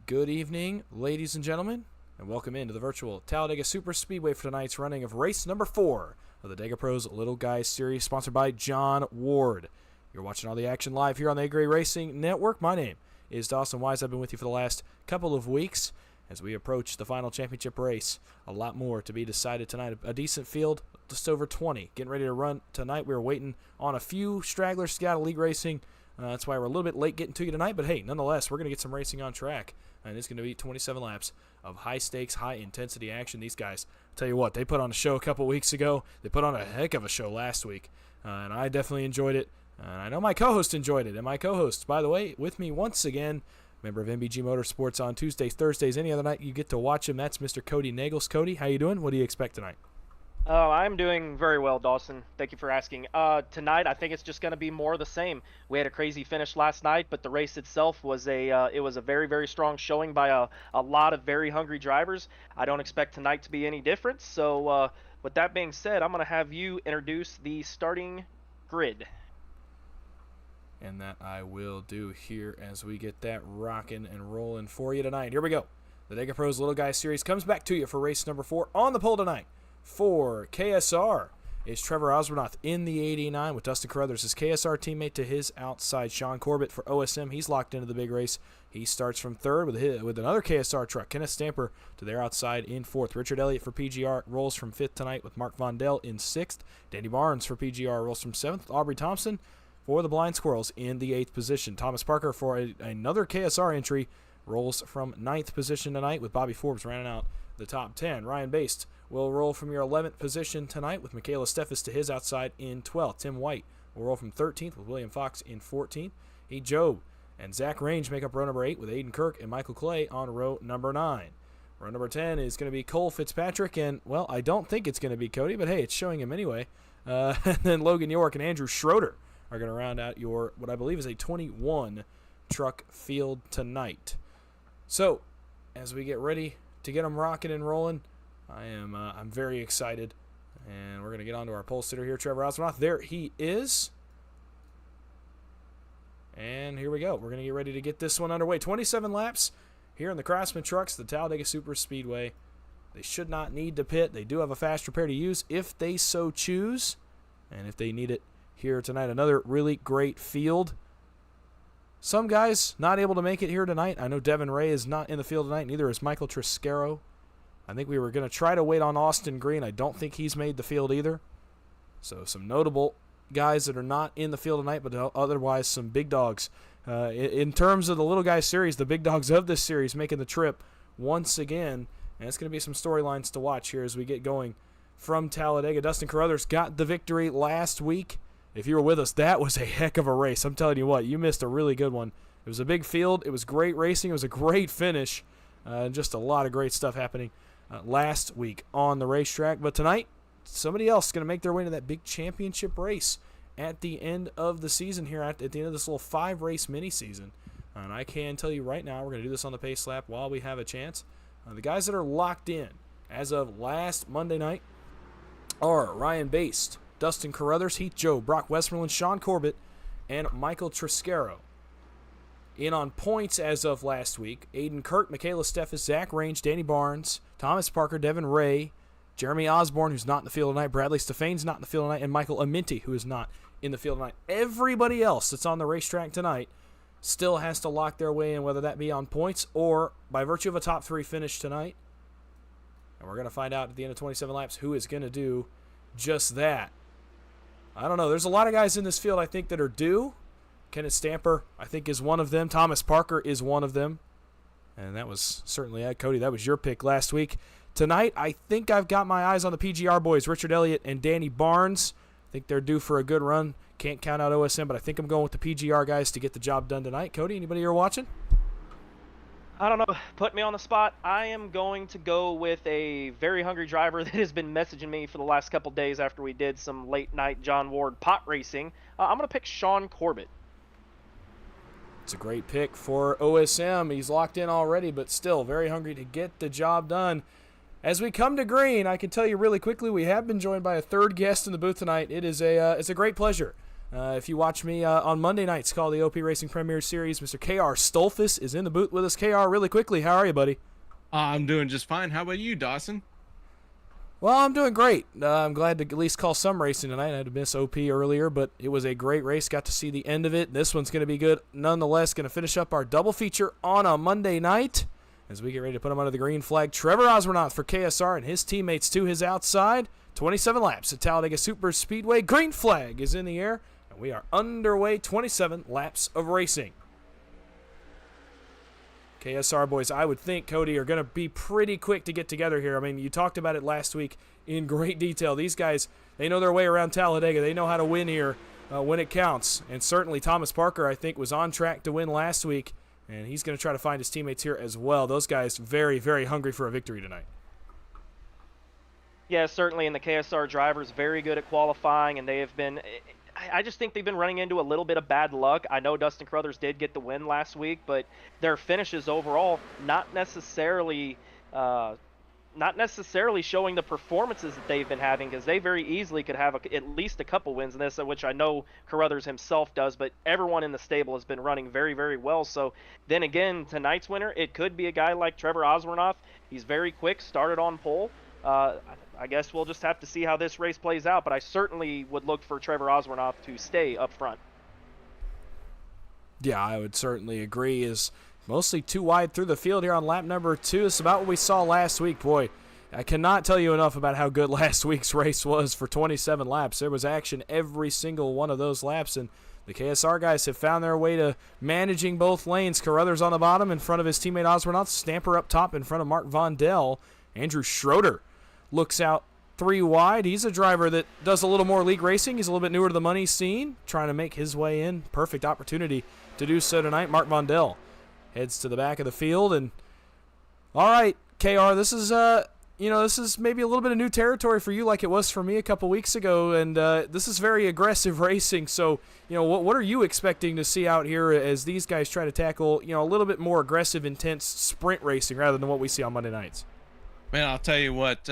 Good evening, ladies and gentlemen, and welcome into the virtual Talladega Super Speedway for tonight's running of race number 4 of the Dega Pro's Little Guys Series, sponsored by John Ward. You're watching all the action live here on the Hickory Racing Network. My name is Dawson Wise. I've been with you for the last couple of weeks as we approach the final championship race. A lot more to be decided tonight. A decent field, just over 20, getting ready to run tonight. We're waiting on a few stragglers to get out of league racing. That's why we're a little bit late getting to you tonight, but hey, nonetheless, we're going to get some racing on track, and it's going to be 27 laps of high-stakes, high-intensity action. These guys, I'll tell you what, they put on a show a couple weeks ago. They put on a heck of a show last week, and I definitely enjoyed it. I know my co-host enjoyed it, and my co-host, by the way, with me once again, member of MBG Motorsports on Tuesdays, Thursdays, any other night you get to watch him. That's Mr. Cody Nagels. Cody, how you doing? What do you expect tonight? I'm doing very well, Dawson. Thank you for asking. Tonight, I think it's just going to be more of the same. We had a crazy finish last night, but the race itself was it was a very, very strong showing by a lot of very hungry drivers. I don't expect tonight to be any different. So, with that being said, I'm going to have you introduce the starting grid. And that I will do here as we get that rocking and rolling for you tonight. Here we go. The Dega Pro's Little Guys Series comes back to you for race number 4 on the pole tonight. For KSR is Trevor Osbornoth in the 89 with Dustin Carruthers, his KSR teammate to his outside. Sean Corbett for OSM, he's locked into the big race. He starts from third with another KSR truck. Kenneth Stamper to their outside in fourth. Richard Elliott for PGR rolls from fifth tonight with Mark Vondell in sixth. Danny Barnes for PGR rolls from seventh. Aubrey Thompson for the Blind Squirrels in the 8th position. Thomas Parker for another KSR entry rolls from 9th position tonight with Bobby Forbes rounding out the top 10. Ryan Baste will roll from your 11th position tonight with Michaela Steffes to his outside in 12th. Tim White will roll from 13th with William Fox in 14th. Heath Job and Zach Range make up row number 8 with Aiden Kirk and Michael Clay on row number 9. Row number 10 is going to be Cole Fitzpatrick, and, well, I don't think it's going to be Cody, but hey, it's showing him anyway. And then Logan York and Andrew Schroeder are going to round out your, what I believe is a 21 truck field tonight. So, as we get ready to get them rocking and rolling, I'm very excited, and we're going to get on to our pole sitter here, Trevor Osbornoth. There he is. And here we go. We're going to get ready to get this one underway. 27 laps here in the Craftsman trucks, the Talladega Super Speedway. They should not need to pit. They do have a fast repair to use if they so choose, and if they need it here tonight. Another really great field. Some guys not able to make it here tonight. I know Devin Ray is not in the field tonight. Neither is Michael Triscaro. I think we were going to try to wait on Austin Green. I don't think he's made the field either. So some notable guys that are not in the field tonight, but otherwise some big dogs. In terms of the Little Guys Series, the big dogs of this series making the trip once again. And it's going to be some storylines to watch here as we get going from Talladega. Dustin Carruthers got the victory last week. If you were with us, that was a heck of a race. I'm telling you what, you missed a really good one. It was a big field. It was great racing. It was a great finish. Just a lot of great stuff happening last week on the racetrack. But tonight, somebody else is going to make their way to that big championship race at the end of the season here, at the end of this little 5-race mini-season. And I can tell you right now, we're going to do this on the pace lap while we have a chance. The guys that are locked in as of last Monday night are Ryan Baste, Dustin Carruthers, Heath Joe, Brock Westmoreland, Sean Corbett, and Michael Triscaro. In on points as of last week, Aiden Kirk, Michaela Steffes, Zach Range, Danny Barnes, Thomas Parker, Devin Ray, Jeremy Osborne, who's not in the field tonight, Bradley Stefane's not in the field tonight, and Michael Aminti, who is not in the field tonight. Everybody else that's on the racetrack tonight still has to lock their way in, whether that be on points or by virtue of a top 3 finish tonight. And we're going to find out at the end of 27 laps who is going to do just that. I don't know. There's a lot of guys in this field I think that are due. Kenneth Stamper, I think, is one of them. Thomas Parker is one of them. And that was certainly, Cody, that was your pick last week. Tonight, I think I've got my eyes on the PGR boys, Richard Elliott and Danny Barnes. I think they're due for a good run. Can't count out OSM, but I think I'm going with the PGR guys to get the job done tonight. Cody, anybody you're watching? I don't know. Put me on the spot. I am going to go with a very hungry driver that has been messaging me for the last couple days after we did some late-night John Ward pot racing. I'm going to pick Sean Corbett. It's a great pick for OSM. He's locked in already, but still very hungry to get the job done. As we come to green, I can tell you really quickly, we have been joined by a third guest in the booth tonight. It's a great pleasure If you watch me on Monday nights, call the OP Racing Premier Series, Mr. KR Stolfus is in the booth with us. KR, really quickly, how are you, buddy? I'm doing just fine. How about you, Dawson? Well, I'm doing great. I'm glad to at least call some racing tonight. I had to miss OP earlier, but it was a great race. Got to see the end of it. This one's going to be good nonetheless. Going to finish up our double feature on a Monday night as we get ready to put him under the green flag. Trevor Osbornoff for KSR and his teammates to his outside. 27 laps at Talladega Super Speedway. Green flag is in the air, and we are underway. 27 laps of racing. KSR boys, I would think, Cody, are going to be pretty quick to get together here. I mean, you talked about it last week in great detail. These guys, they know their way around Talladega. They know how to win here when it counts. And certainly Thomas Parker, I think, was on track to win last week, and he's going to try to find his teammates here as well. Those guys very, very hungry for a victory tonight. Yeah, certainly, and the KSR drivers very good at qualifying, and they have been. I just think they've been running into a little bit of bad luck. I know Dustin Carruthers did get the win last week, but their finishes overall not necessarily showing the performances that they've been having, because they very easily could have at least a couple wins in this, which I know Carruthers himself does, but everyone in the stable has been running very, very well. So then again, tonight's winner, it could be a guy like Trevor Osbornoff. He's very quick, started on pole. I guess we'll just have to see how this race plays out, but I certainly would look for Trevor Osbornoff to stay up front. Yeah, I would certainly agree. Is mostly too wide through the field here on lap number 2. It's about what we saw last week. Boy, I cannot tell you enough about how good last week's race was for 27 laps. There was action every single one of those laps, and the KSR guys have found their way to managing both lanes. Carruthers on the bottom in front of his teammate Osbornoff. Stamper up top in front of Mark Vondel. Andrew Schroeder looks out 3 wide. He's a driver that does a little more league racing. He's a little bit newer to the money scene, trying to make his way in. Perfect opportunity to do so tonight. Mark Vondel heads to the back of the field. And all right, KR, this is this is maybe a little bit of new territory for you, like it was for me a couple weeks ago. And this is very aggressive racing. So what are you expecting to see out here as these guys try to tackle a little bit more aggressive, intense sprint racing rather than what we see on Monday nights? Man, I'll tell you what,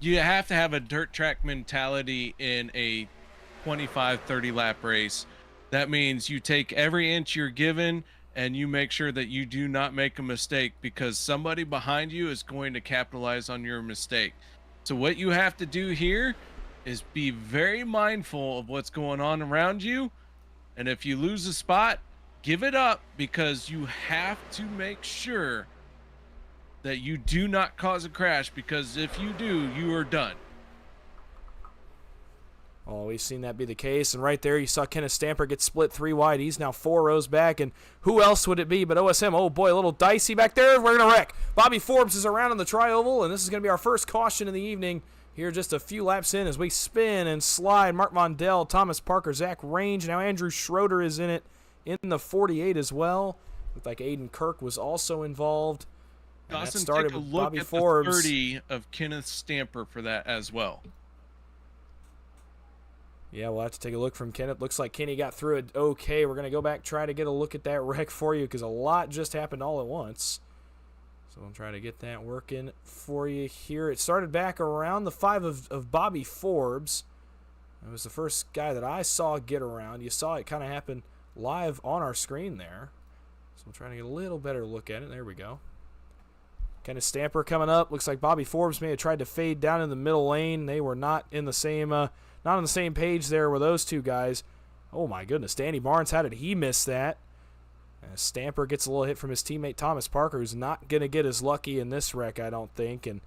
you have to have a dirt track mentality in a 25, 30 lap race. That means you take every inch you're given and you make sure that you do not make a mistake, because somebody behind you is going to capitalize on your mistake. So what you have to do here is be very mindful of what's going on around you. And if you lose a spot, give it up, because you have to make sure that you do not cause a crash, because if you do, you are done. Oh, we've seen that be the case. And right there, you saw Kenneth Stamper get split 3 wide. He's now 4 rows back. And who else would it be but OSM? Oh, boy, a little dicey back there. We're going to wreck. Bobby Forbes is around on the tri-oval, and this is going to be our first caution of the evening here just a few laps in as we spin and slide. Mark Vondel, Thomas Parker, Zach Range. Now Andrew Schroeder is in it in the 48 as well. Looked like Aiden Kirk was also involved. Dawson, started take a with look Bobby at Forbes. the 30 of Kenneth Stamper for that as well. Yeah, we'll have to take a look from Kenneth. Looks like Kenny got through it okay. We're going to go back, try to get a look at that wreck for you, because a lot just happened all at once. So I'll try to get that working for you here. It started back around the 5 of Bobby Forbes. It was the first guy that I saw get around. You saw it kind of happen live on our screen there. So I'm trying to get a little better look at it. There we go. Kenneth Stamper coming up. Looks like Bobby Forbes may have tried to fade down in the middle lane. They were not in the same not on the same page there with those two guys. Oh my goodness, Danny Barnes, how did he miss that? Stamper gets a little hit from his teammate Thomas Parker, who's not going to get as lucky in this wreck, I don't think. And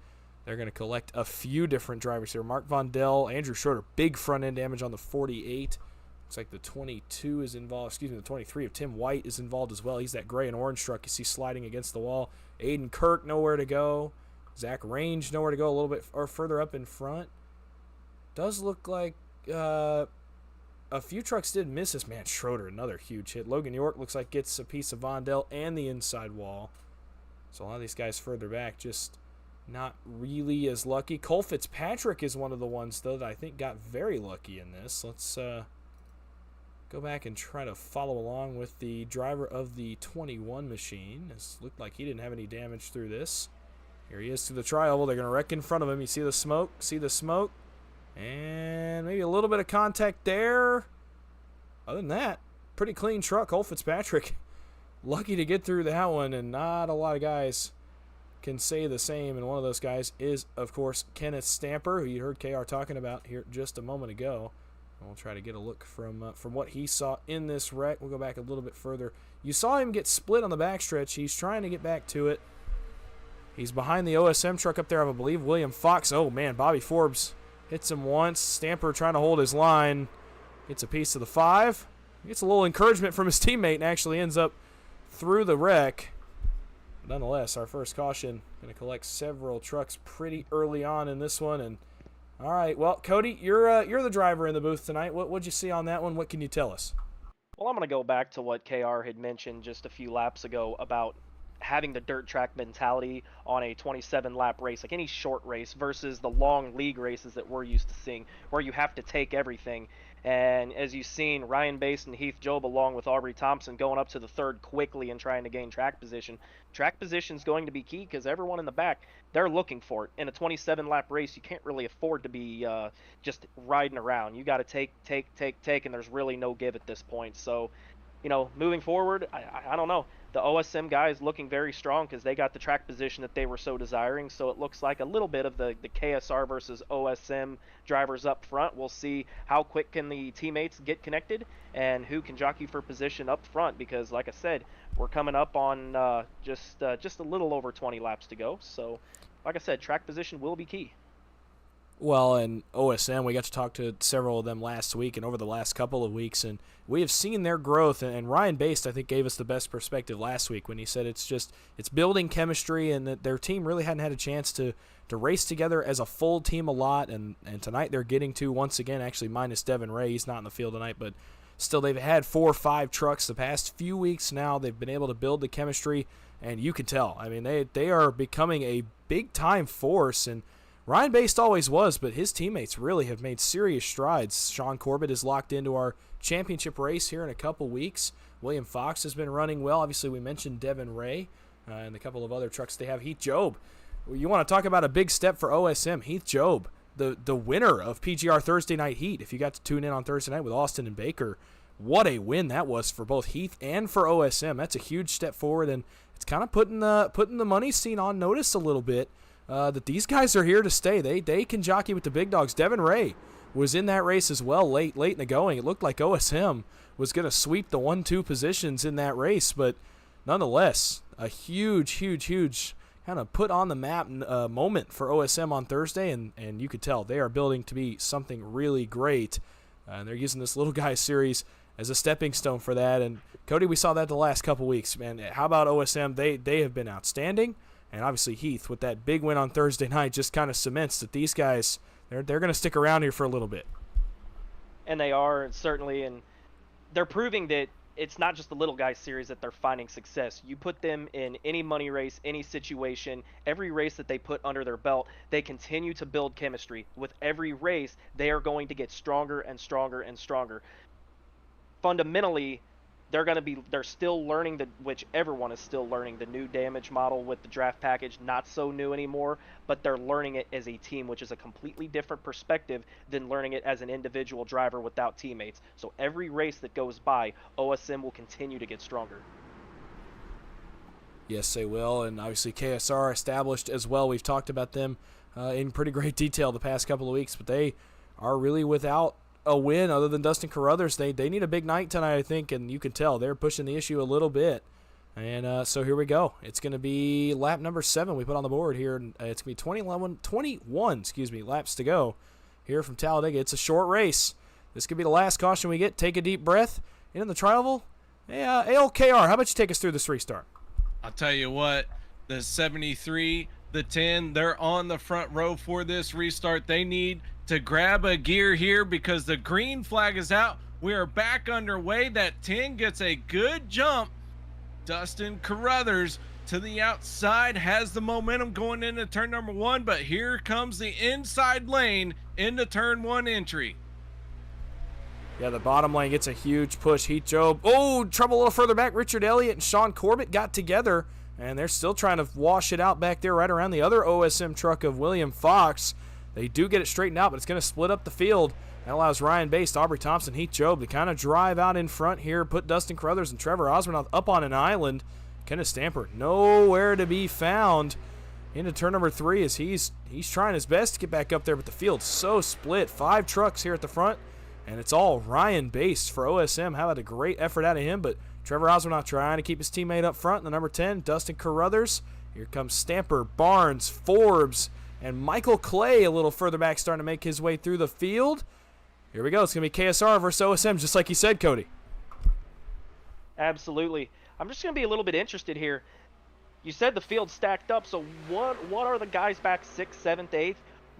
they're going to collect a few different drivers here. Mark Vondel, Andrew Schroeder, big front end damage on the 48. Looks like the 22 is involved. The 23 of Tim White is involved as well. He's that gray and orange truck you see sliding against the wall. Aiden Kirk, nowhere to go. Zach Range, nowhere to go, a little bit or further up in front. Does look like a few trucks did miss this. Man, Schroeder, another huge hit. Logan York looks like gets a piece of Vondel and the inside wall. So a lot of these guys further back just not really as lucky. Cole Fitzpatrick is one of the ones, though, that I think got very lucky in this. Let's go back and try to follow along with the driver of the 21 machine. It looked like he didn't have any damage through this. Here he is through the tri-oval. They're going to wreck in front of him. You see the smoke? See the smoke? And maybe a little bit of contact there. other than that, pretty clean truck. Cole Fitzpatrick, lucky to get through that one, and not a lot of guys can say the same. And one of those guys is, of course, Kenneth Stamper, who you heard KR talking about here just a moment ago. And we'll try to get a look from what he saw in this wreck. We'll go back a little bit further. You saw him get split on the backstretch. He's trying to get back to it. He's behind the OSM truck up there, I believe. William Fox. Oh, man, Bobby Forbes hits him once. Stamper trying to hold his line. Gets a piece of the 5. Gets a little encouragement from his teammate and actually ends up through the wreck. But nonetheless, our first caution. Going to collect several trucks pretty early on in this one. And all right, well, Cody, you're the driver in the booth tonight. What'd you see on that one? What can you tell us? Well, I'm going to go back to what KR had mentioned just a few laps ago about having the dirt track mentality on a 27-lap race, like any short race, versus the long league races that we're used to seeing, where you have to take everything. And as you've seen, Ryan Bass and Heath Job, along with Aubrey Thompson, going up to the third quickly and trying to gain track position. Track position is going to be key because everyone in the back, they're looking for it. In a 27-lap race, you can't really afford to be just riding around. You got to take, and there's really no give at this point. So, moving forward, I don't know. The OSM guys looking very strong because they got the track position that they were so desiring. So it looks like a little bit of the KSR versus OSM drivers up front. We'll see how quick can the teammates get connected and who can jockey for position up front, because like I said, we're coming up on just a little over 20 laps to go. So like I said, track position will be key. Well, and OSM, we got to talk to several of them last week and over the last couple of weeks, and we have seen their growth. And Ryan Baste, I think, gave us the best perspective last week when he said it's building chemistry, and that their team really hadn't had a chance to race together as a full team a lot. And tonight they're getting to, once again, actually minus Devin Ray. He's not in the field tonight, but still they've had 4 or 5 trucks the past few weeks now. They've been able to build the chemistry, and you can tell. I mean, they are becoming a big-time force, and Ryan Baste always was, but his teammates really have made serious strides. Sean Corbett is locked into our championship race here in a couple weeks. William Fox has been running well. Obviously, we mentioned Devin Ray and a couple of other trucks they have. Heath Job. You want to talk about a big step for OSM. Heath Job, the winner of PGR Thursday Night Heat. If you got to tune in on Thursday night with Austin and Baker, what a win that was for both Heath and for OSM. That's a huge step forward, and it's kind of putting the money scene on notice a little bit. That these guys are here to stay. They can jockey with the big dogs. Devin Ray was in that race as well late in the going. It looked like OSM was going to sweep the 1-2 positions in that race, but nonetheless, a huge kind of put on the map moment for OSM on Thursday, and you could tell they are building to be something really great. And they're using this little guy series as a stepping stone for that. And Cody, we saw that the last couple weeks, man. How about OSM? They have been outstanding. And obviously Heath, with that big win on Thursday night, just kind of cements that these guys, they're going to stick around here for a little bit. And they are, certainly, and they're proving that it's not just the little guy series that they're finding success. You put them in any money race, any situation, every race that they put under their belt, they continue to build chemistry. With every race, they are going to get stronger and stronger and stronger. Fundamentally, they're still learning, which everyone is still learning, the new damage model with the draft package, not so new anymore, but they're learning it as a team, which is a completely different perspective than learning it as an individual driver without teammates. So every race that goes by, OSM will continue to get stronger. Yes, they will, and obviously KSR established as well. We've talked about them in pretty great detail the past couple of weeks, but they are really without a win other than Dustin Carruthers. They need a big night tonight, I think, and you can tell they're pushing the issue a little bit. And so here we go. It's going to be lap number 7 we put on the board here. It's going to be 21 laps to go here from Talladega. It's a short race. This could be the last caution we get. Take a deep breath. Into the tri-oval. Hey, ALKR, how about you take us through this restart? I'll tell you what, the 73, the 10, they're on the front row for this restart. They need to grab a gear here because the green flag is out. We are back underway. That 10 gets a good jump. Dustin Carruthers to the outside has the momentum going into turn number 1, but here comes the inside lane into turn 1 entry. Yeah, the bottom lane gets a huge push. Heath Job. Oh, trouble a little further back. Richard Elliott and Sean Corbett got together, and they're still trying to wash it out back there right around the other OSM truck of William Fox. They do get it straightened out, but it's going to split up the field. That allows Ryan Baste, Aubrey Thompson, Heath Job to kind of drive out in front here, put Dustin Carruthers and Trevor Osmond up on an island. Kenneth Stamper nowhere to be found into turn number 3 as he's trying his best to get back up there, but the field's so split. 5 trucks here at the front, and it's all Ryan Baste for OSM. How about a great effort out of him, but Trevor Osmond not trying to keep his teammate up front in the number 10, Dustin Carruthers. Here comes Stamper, Barnes, Forbes, and Michael Clay a little further back starting to make his way through the field. Here we go. It's going to be KSR versus OSM, just like you said, Cody. Absolutely. I'm just going to be a little bit interested here. You said the field's stacked up, so what are the guys back 6th, 7th, 8th?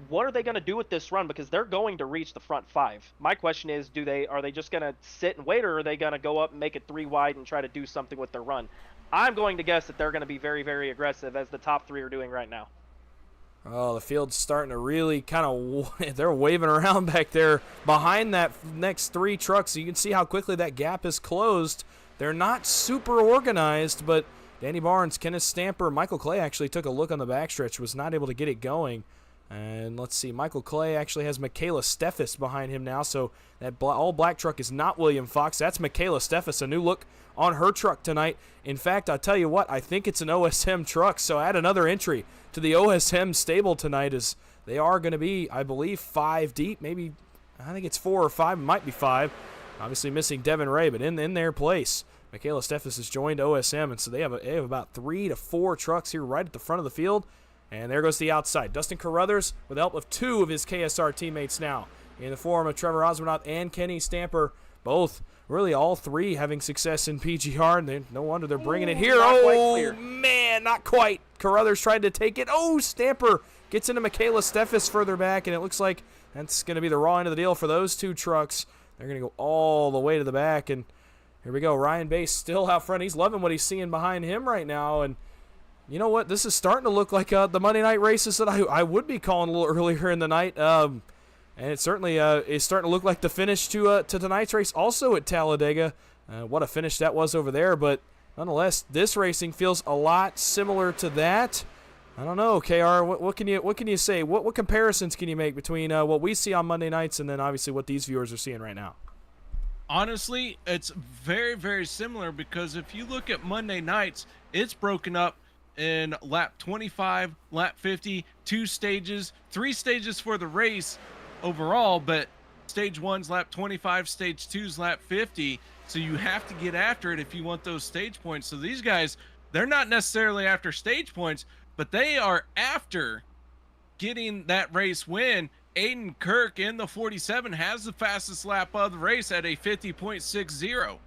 What are they going to do with this run? Because they're going to reach the front 5. My question is, are they just going to sit and wait, or are they going to go up and make it 3 wide and try to do something with their run? I'm going to guess that they're going to be very, very aggressive, as the top 3 are doing right now. Oh, the field's starting to really kind of, they're waving around back there behind that next 3 trucks. So you can see how quickly that gap is closed. They're not super organized, but Danny Barnes, Kenneth Stamper, Michael Clay actually took a look on the backstretch, was not able to get it going. And let's see, Michael Clay actually has Michaela Steffes behind him now, so that all-black truck is not William Fox. That's Michaela Steffes, a new look on her truck tonight. In fact, I'll tell you what, I think it's an OSM truck, so add another entry to the OSM stable tonight, as they are going to be, I believe, 5 deep. Maybe, I think it's 4 or 5, it might be 5. Obviously missing Devin Ray, but in their place, Michaela Steffes has joined OSM, and so they have about 3 to 4 trucks here right at the front of the field. And there goes the outside. Dustin Carruthers with the help of 2 of his KSR teammates now in the form of Trevor Osmondoth and Kenny Stamper. Both, really all 3 having success in PGR. And no wonder they're bringing it here. Oh, man, not quite. Carruthers tried to take it. Oh, Stamper gets into Michaela Steffes further back, and it looks like that's going to be the raw end of the deal for those 2 trucks. They're going to go all the way to the back, and here we go. Ryan Baste still out front. He's loving what he's seeing behind him right now, and you know what? This is starting to look like the Monday night races that I would be calling a little earlier in the night. And it certainly is starting to look like the finish to tonight's race also at Talladega. What a finish that was over there. But nonetheless, this racing feels a lot similar to that. I don't know, KR. What can you say? What comparisons can you make between what we see on Monday nights and then obviously what these viewers are seeing right now? Honestly, it's very, very similar, because if you look at Monday nights, it's broken up in lap 25, lap 50, 2 stages, 3 stages for the race overall, but stage 1's lap 25, stage 2's lap 50, so you have to get after it if you want those stage points. So these guys, they're not necessarily after stage points, but they are after getting that race win. Aiden Kirk in the 47 has the fastest lap of the race at a 50.60.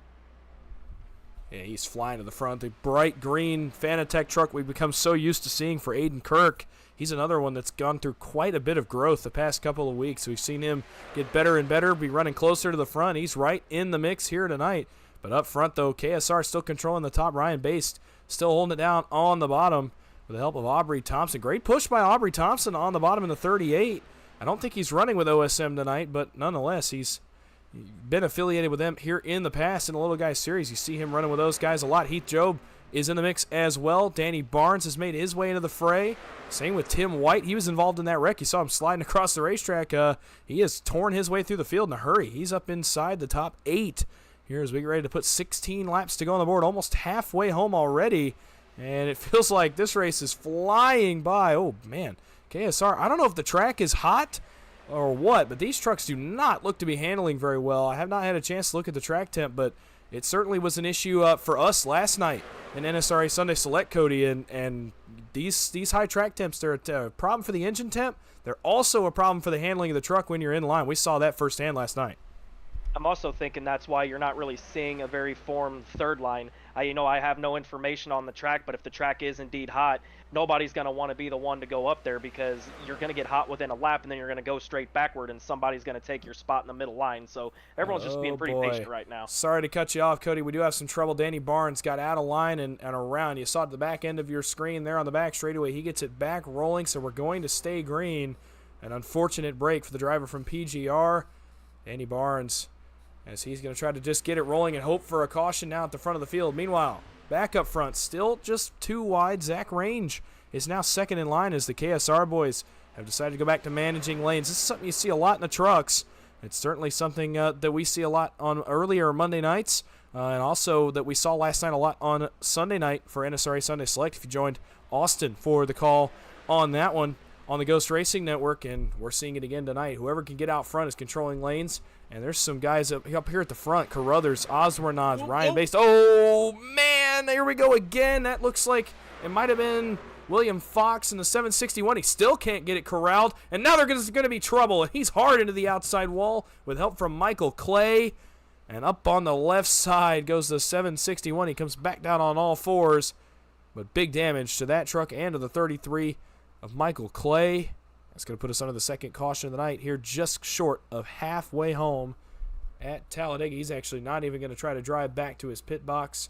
Yeah, he's flying to the front. The bright green Fanatec truck we've become so used to seeing for Aiden Kirk. He's another one that's gone through quite a bit of growth the past couple of weeks. We've seen him get better and better, be running closer to the front. He's right in the mix here tonight. But up front, though, KSR still controlling the top. Ryan Baste still holding it down on the bottom with the help of Aubrey Thompson. Great push by Aubrey Thompson on the bottom in the 38. I don't think he's running with OSM tonight, but nonetheless, he's been affiliated with them here in the past in the Little Guys Series. You see him running with those guys a lot. Heath Job is in the mix as well. Danny Barnes has made his way into the fray. Same with Tim White. He was involved in that wreck. You saw him sliding across the racetrack. He has torn his way through the field in a hurry. He's up inside the top 8 here as we get ready to put 16 laps to go on the board. Almost halfway home already, and it feels like this race is flying by. Oh, man. KSR, I don't know if the track is hot or what, but these trucks do not look to be handling very well. I have not had a chance to look at the track temp, but it certainly was an issue for us last night in NSRA Sunday Select, Cody, and these high track temps, they're a problem for the engine temp. They're also a problem for the handling of the truck when you're in line. We saw that firsthand last night. I'm also thinking that's why you're not really seeing a very formed third line. I have no information on the track, but if the track is indeed hot, nobody's going to want to be the one to go up there, because you're going to get hot within a lap, and then you're going to go straight backward, and somebody's going to take your spot in the middle line. So everyone's just being pretty patient right now. Sorry to cut you off, Cody. We do have some trouble. Danny Barnes got out of line and around. You saw it at the back end of your screen there on the back straightaway. He gets it back rolling, so we're going to stay green. An unfortunate break for the driver from PGR. Danny Barnes, as he's going to try to just get it rolling and hope for a caution now at the front of the field. Meanwhile, back up front, still just 2 wide. Zach Range is now second in line as the KSR boys have decided to go back to managing lanes. This is something you see a lot in the trucks. It's certainly something that we see a lot on earlier Monday nights, and also that we saw last night a lot on Sunday night for NSRA Sunday Select. If you joined Austin for the call on that one on the Ghost Racing Network, and we're seeing it again tonight. Whoever can get out front is controlling lanes, and there's some guys up here at the front. Carruthers, Osbornaz, Ryan Baste. Oh, man, here we go again. That looks like it might have been William Fox in the 761. He still can't get it corralled, and now there's going to be trouble. He's hard into the outside wall with help from Michael Clay, and up on the left side goes the 761. He comes back down on all fours, but big damage to that truck and to the 33 of Michael Clay. That's going to put us under the second caution of the night here, just short of halfway home at Talladega. He's actually not even going to try to drive back to his pit box.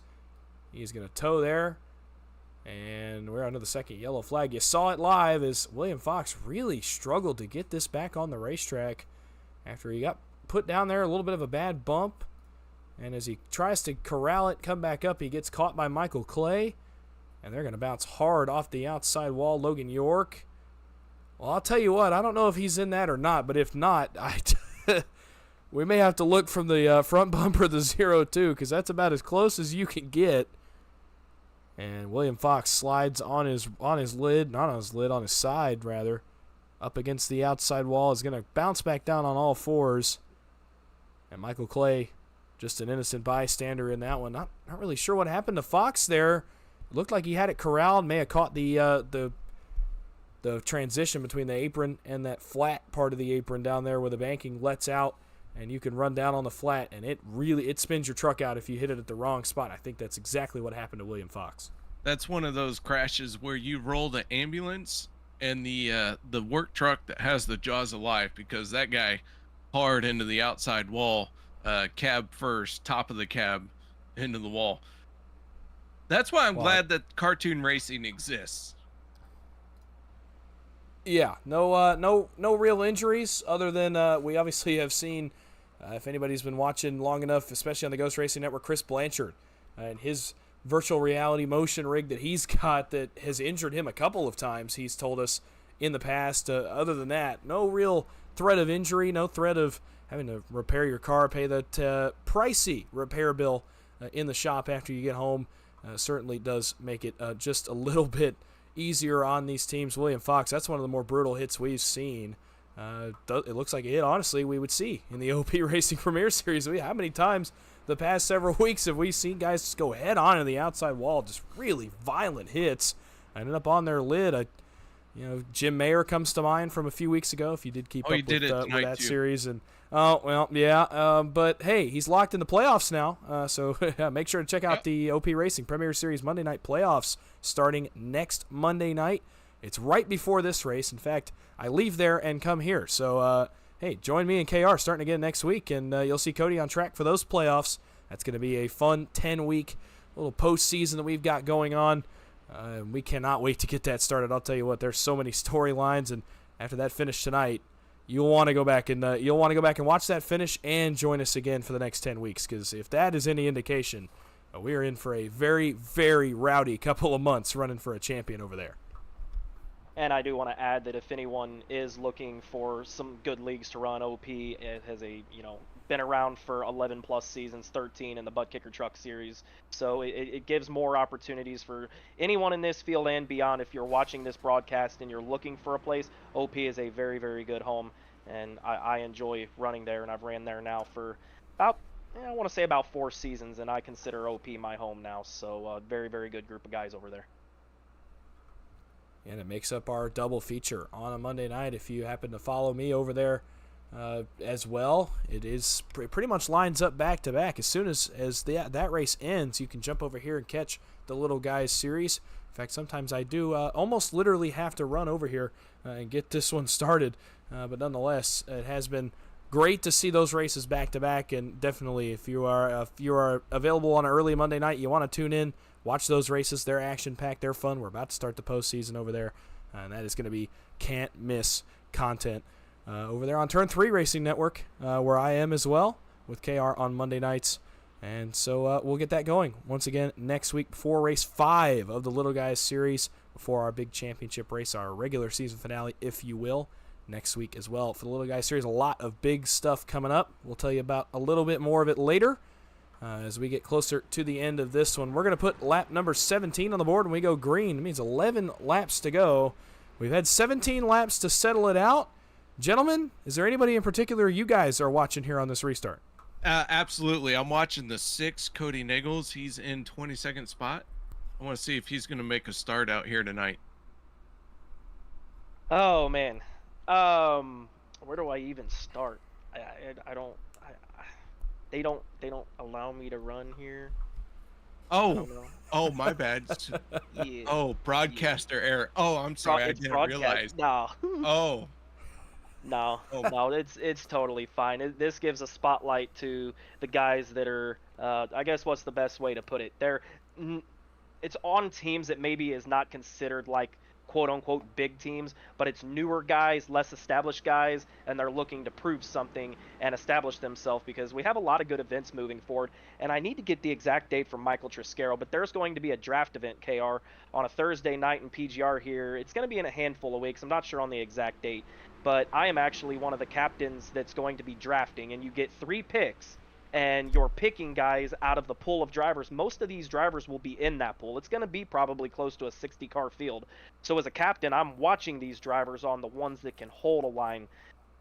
He's going to tow there, and we're under the second yellow flag. You saw it live as William Fox really struggled to get this back on the racetrack after he got put down there, a little bit of a bad bump, and as he tries to corral it, come back up, he gets caught by Michael Clay. And they're going to bounce hard off the outside wall. Logan York. Well, I'll tell you what. I don't know if he's in that or not. But if not, we may have to look from the front bumper of the 0-2, because that's about as close as you can get. And William Fox slides on his lid. Not on his lid, on his side, rather. Up against the outside wall. Is going to bounce back down on all fours. And Michael Clay, just an innocent bystander in that one. Not really sure what happened to Fox there. It looked like he had it corralled, may have caught the transition between the apron and that flat part of the apron down there where the banking lets out, and you can run down on the flat, and it spins your truck out if you hit it at the wrong spot. I think that's exactly what happened to William Fox. That's one of those crashes where you roll the ambulance and the work truck that has the jaws of life, because that guy hard into the outside wall, cab first, top of the cab into the wall. That's why I'm glad that cartoon racing exists. Yeah, no real injuries other than we obviously have seen, if anybody's been watching long enough, especially on the Ghost Racing Network, Chris Blanchard and his virtual reality motion rig that he's got that has injured him a couple of times, he's told us in the past. Other than that, no real threat of injury, no threat of having to repair your car, pay that pricey repair bill in the shop after you get home. Certainly does make it just a little bit easier on these teams. William Fox, that's one of the more brutal hits we've seen. It looks like a hit, honestly, we would see in the OP Racing Premier Series. How many times the past several weeks have we seen guys just go head on to the outside wall, just really violent hits, ended up on their lid. Jim Mayer comes to mind from a few weeks ago, if you did keep up with that series. And but hey, he's locked in the playoffs now, so make sure to check out the OP Racing Premier Series Monday Night Playoffs starting next Monday night. It's right before this race. In fact, I leave there and come here. So, hey, join me and KR starting again next week, and you'll see Cody on track for those playoffs. That's going to be a fun 10-week little postseason that we've got going on. We cannot wait to get that started. I'll tell you what, there's so many storylines, and after that finish tonight, you'll want to go back and watch that finish and join us again for the next 10 weeks, because if that is any indication, we are in for a very, very rowdy couple of months running for a champion over there. And I do want to add that if anyone is looking for some good leagues to run, OP it has been around for 11 plus seasons, 13 in the Butt Kicker Truck Series. So it gives more opportunities for anyone in this field and beyond. If you're watching this broadcast and you're looking for a place, OP is a very, very good home. And I enjoy running there, and I've ran there now for about, I want to say about 4 seasons, and I consider OP my home now. So very, very good group of guys over there. And it makes up our double feature on a Monday night. If you happen to follow me over there as well, it is pretty much lines up back to back. As soon as that race ends, you can jump over here and catch the Little Guys series. In fact, sometimes I do almost literally have to run over here and get this one started. But nonetheless, it has been great to see those races back to back. And definitely, if you are available on an early Monday night, you want to tune in, watch those races. They're action-packed. They're fun. We're about to start the postseason over there, and that is going to be can't-miss content over there on Turn 3 Racing Network, where I am as well, with KR on Monday nights. And so we'll get that going once again next week before Race 5 of the Little Guys Series, before our big championship race, our regular season finale, if you will. next week as well for the Little Guy Series. A lot of big stuff coming up. We'll tell you about a little bit more of it later as we get closer to the end of this one. We're going to put lap number 17 on the board, and we go green. It means 11 laps to go. We've had 17 laps to settle it out. Gentlemen, is there anybody in particular you guys are watching here on this restart? Absolutely. I'm watching the 6, Cody Nichols. He's in 22nd spot. I want to see if he's going to make a start out here tonight. Oh man, where do I even start? They don't allow me to run here. Oh, my bad. Yeah. Oh, broadcaster error. Oh, I'm sorry, I didn't realize. No. Oh. No, Oh. no, it's totally fine. This gives a spotlight to the guys that are, I guess what's the best way to put it? It's on teams that maybe is not considered like quote-unquote big teams, but it's newer guys, less established guys, and they're looking to prove something and establish themselves because we have a lot of good events moving forward. And I need to get the exact date from Michael Triscaro, but there's going to be a draft event, KR, on a Thursday night in PGR here. It's going to be in a handful of weeks. I'm not sure on the exact date, but I am actually one of the captains that's going to be drafting, and you get 3 picks. And you're picking guys out of the pool of drivers. Most of these drivers will be in that pool. It's going to be probably close to a 60-car field. So as a captain, I'm watching these drivers on the ones that can hold a line,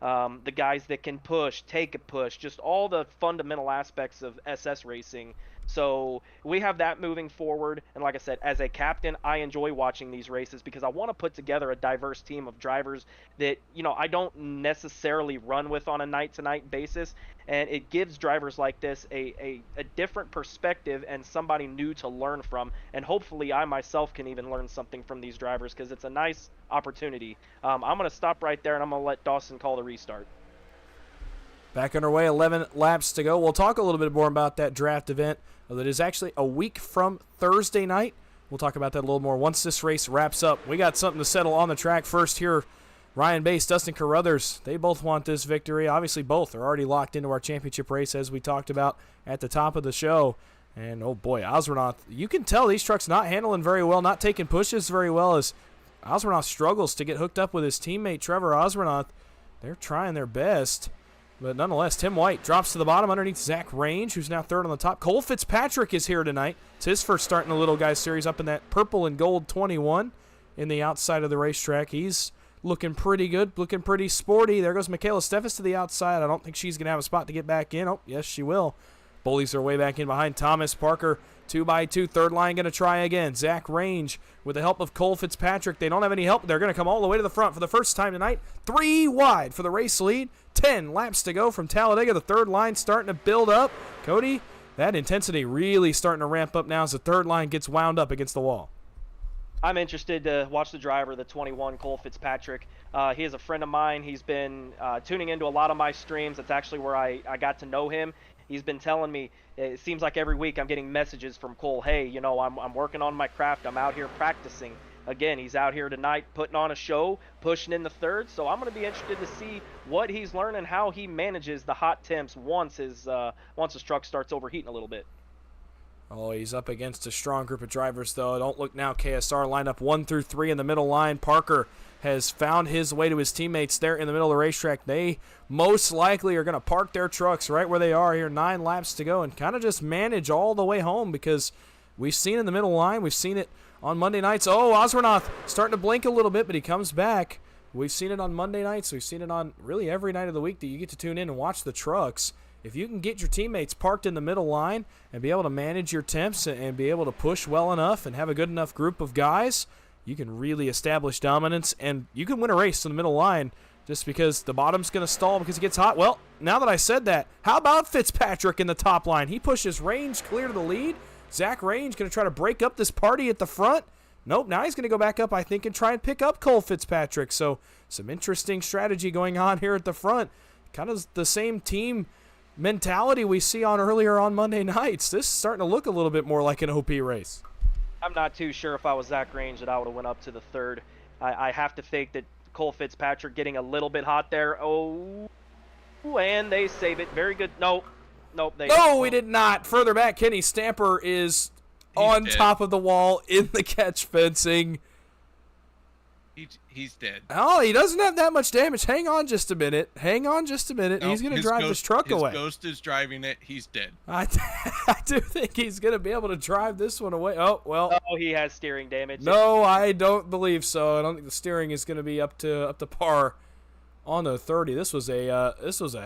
the guys that can push, take a push, just all the fundamental aspects of SS racing. So we have that moving forward. And like I said, as a captain, I enjoy watching these races because I want to put together a diverse team of drivers that, I don't necessarily run with on a night-to-night basis. And it gives drivers like this a different perspective and somebody new to learn from. And hopefully I myself can even learn something from these drivers because it's a nice opportunity. I'm going to stop right there and I'm going to let Dawson call the restart. Back underway, 11 laps to go. We'll talk a little bit more about that draft event that is actually a week from Thursday night. We'll talk about that a little more once this race wraps up. We got something to settle on the track first here. Ryan Bass, Dustin Carruthers, they both want this victory. Obviously, both are already locked into our championship race, as we talked about at the top of the show. And, oh boy, Osranoth, you can tell these trucks not handling very well, not taking pushes very well, as Osranoth struggles to get hooked up with his teammate Trevor Osranoth. They're trying their best. But nonetheless, Tim White drops to the bottom underneath Zach Range, who's now third on the top. Cole Fitzpatrick is here tonight. It's his first start in the Little Guys Series up in that purple and gold 21 in the outside of the racetrack. He's looking pretty good, looking pretty sporty. There goes Michaela Steffes to the outside. I don't think she's going to have a spot to get back in. Oh, yes, she will. Bullies their way back in behind Thomas Parker. 2x2, third line going to try again. Zach Range with the help of Cole Fitzpatrick. They don't have any help. They're going to come all the way to the front for the first time tonight. 3 wide for the race lead. 10 laps to go from Talladega. The third line starting to build up. Cody, that intensity really starting to ramp up now as the third line gets wound up against the wall. I'm interested to watch the driver, the 21, Cole Fitzpatrick. He is a friend of mine. He's been tuning into a lot of my streams. That's actually where I got to know him. He's been telling me, it seems like every week I'm getting messages from Cole, hey, I'm working on my craft. I'm out here practicing. Again, he's out here tonight putting on a show, pushing in the third. So I'm going to be interested to see what he's learning, how he manages the hot temps once his truck starts overheating a little bit. Oh, he's up against a strong group of drivers, though. Don't look now. KSR lined up 1 through 3 in the middle line. Parker has found his way to his teammates there in the middle of the racetrack. They most likely are going to park their trucks right where they are here. 9 laps to go and kind of just manage all the way home because we've seen in the middle line. We've seen it on Monday nights. Oh, Osranoth starting to blink a little bit, but he comes back. We've seen it on Monday nights. We've seen it on really every night of the week that you get to tune in and watch the trucks. If you can get your teammates parked in the middle line and be able to manage your temps and be able to push well enough and have a good enough group of guys, you can really establish dominance and you can win a race in the middle line just because the bottom's going to stall because it gets hot. Well, now that I said that, how about Fitzpatrick in the top line? He pushes Range clear to the lead. Zach Range going to try to break up this party at the front. Nope, now he's going to go back up, I think, and try and pick up Cole Fitzpatrick. So some interesting strategy going on here at the front. Kind of the same team mentality we see on earlier on Monday nights. This is starting to look a little bit more like an OP race. I'm not too sure if I was Zach Range that I would have went up to the third. I have to think that Cole Fitzpatrick getting a little bit hot there. Oh, and they save it. Very good. Nope. No, we did not. Further back, Kenny Stamper is on top of the wall in the catch fencing. He he's dead. Oh, he doesn't have that much damage. Hang on just a minute. No, He's going to drive this truck away. His ghost is driving it. He's dead. I do think he's going to be able to drive this one away. Oh, well. Oh, he has steering damage. No, I don't believe so. I don't think the steering is going to be up to par on the 30. This was a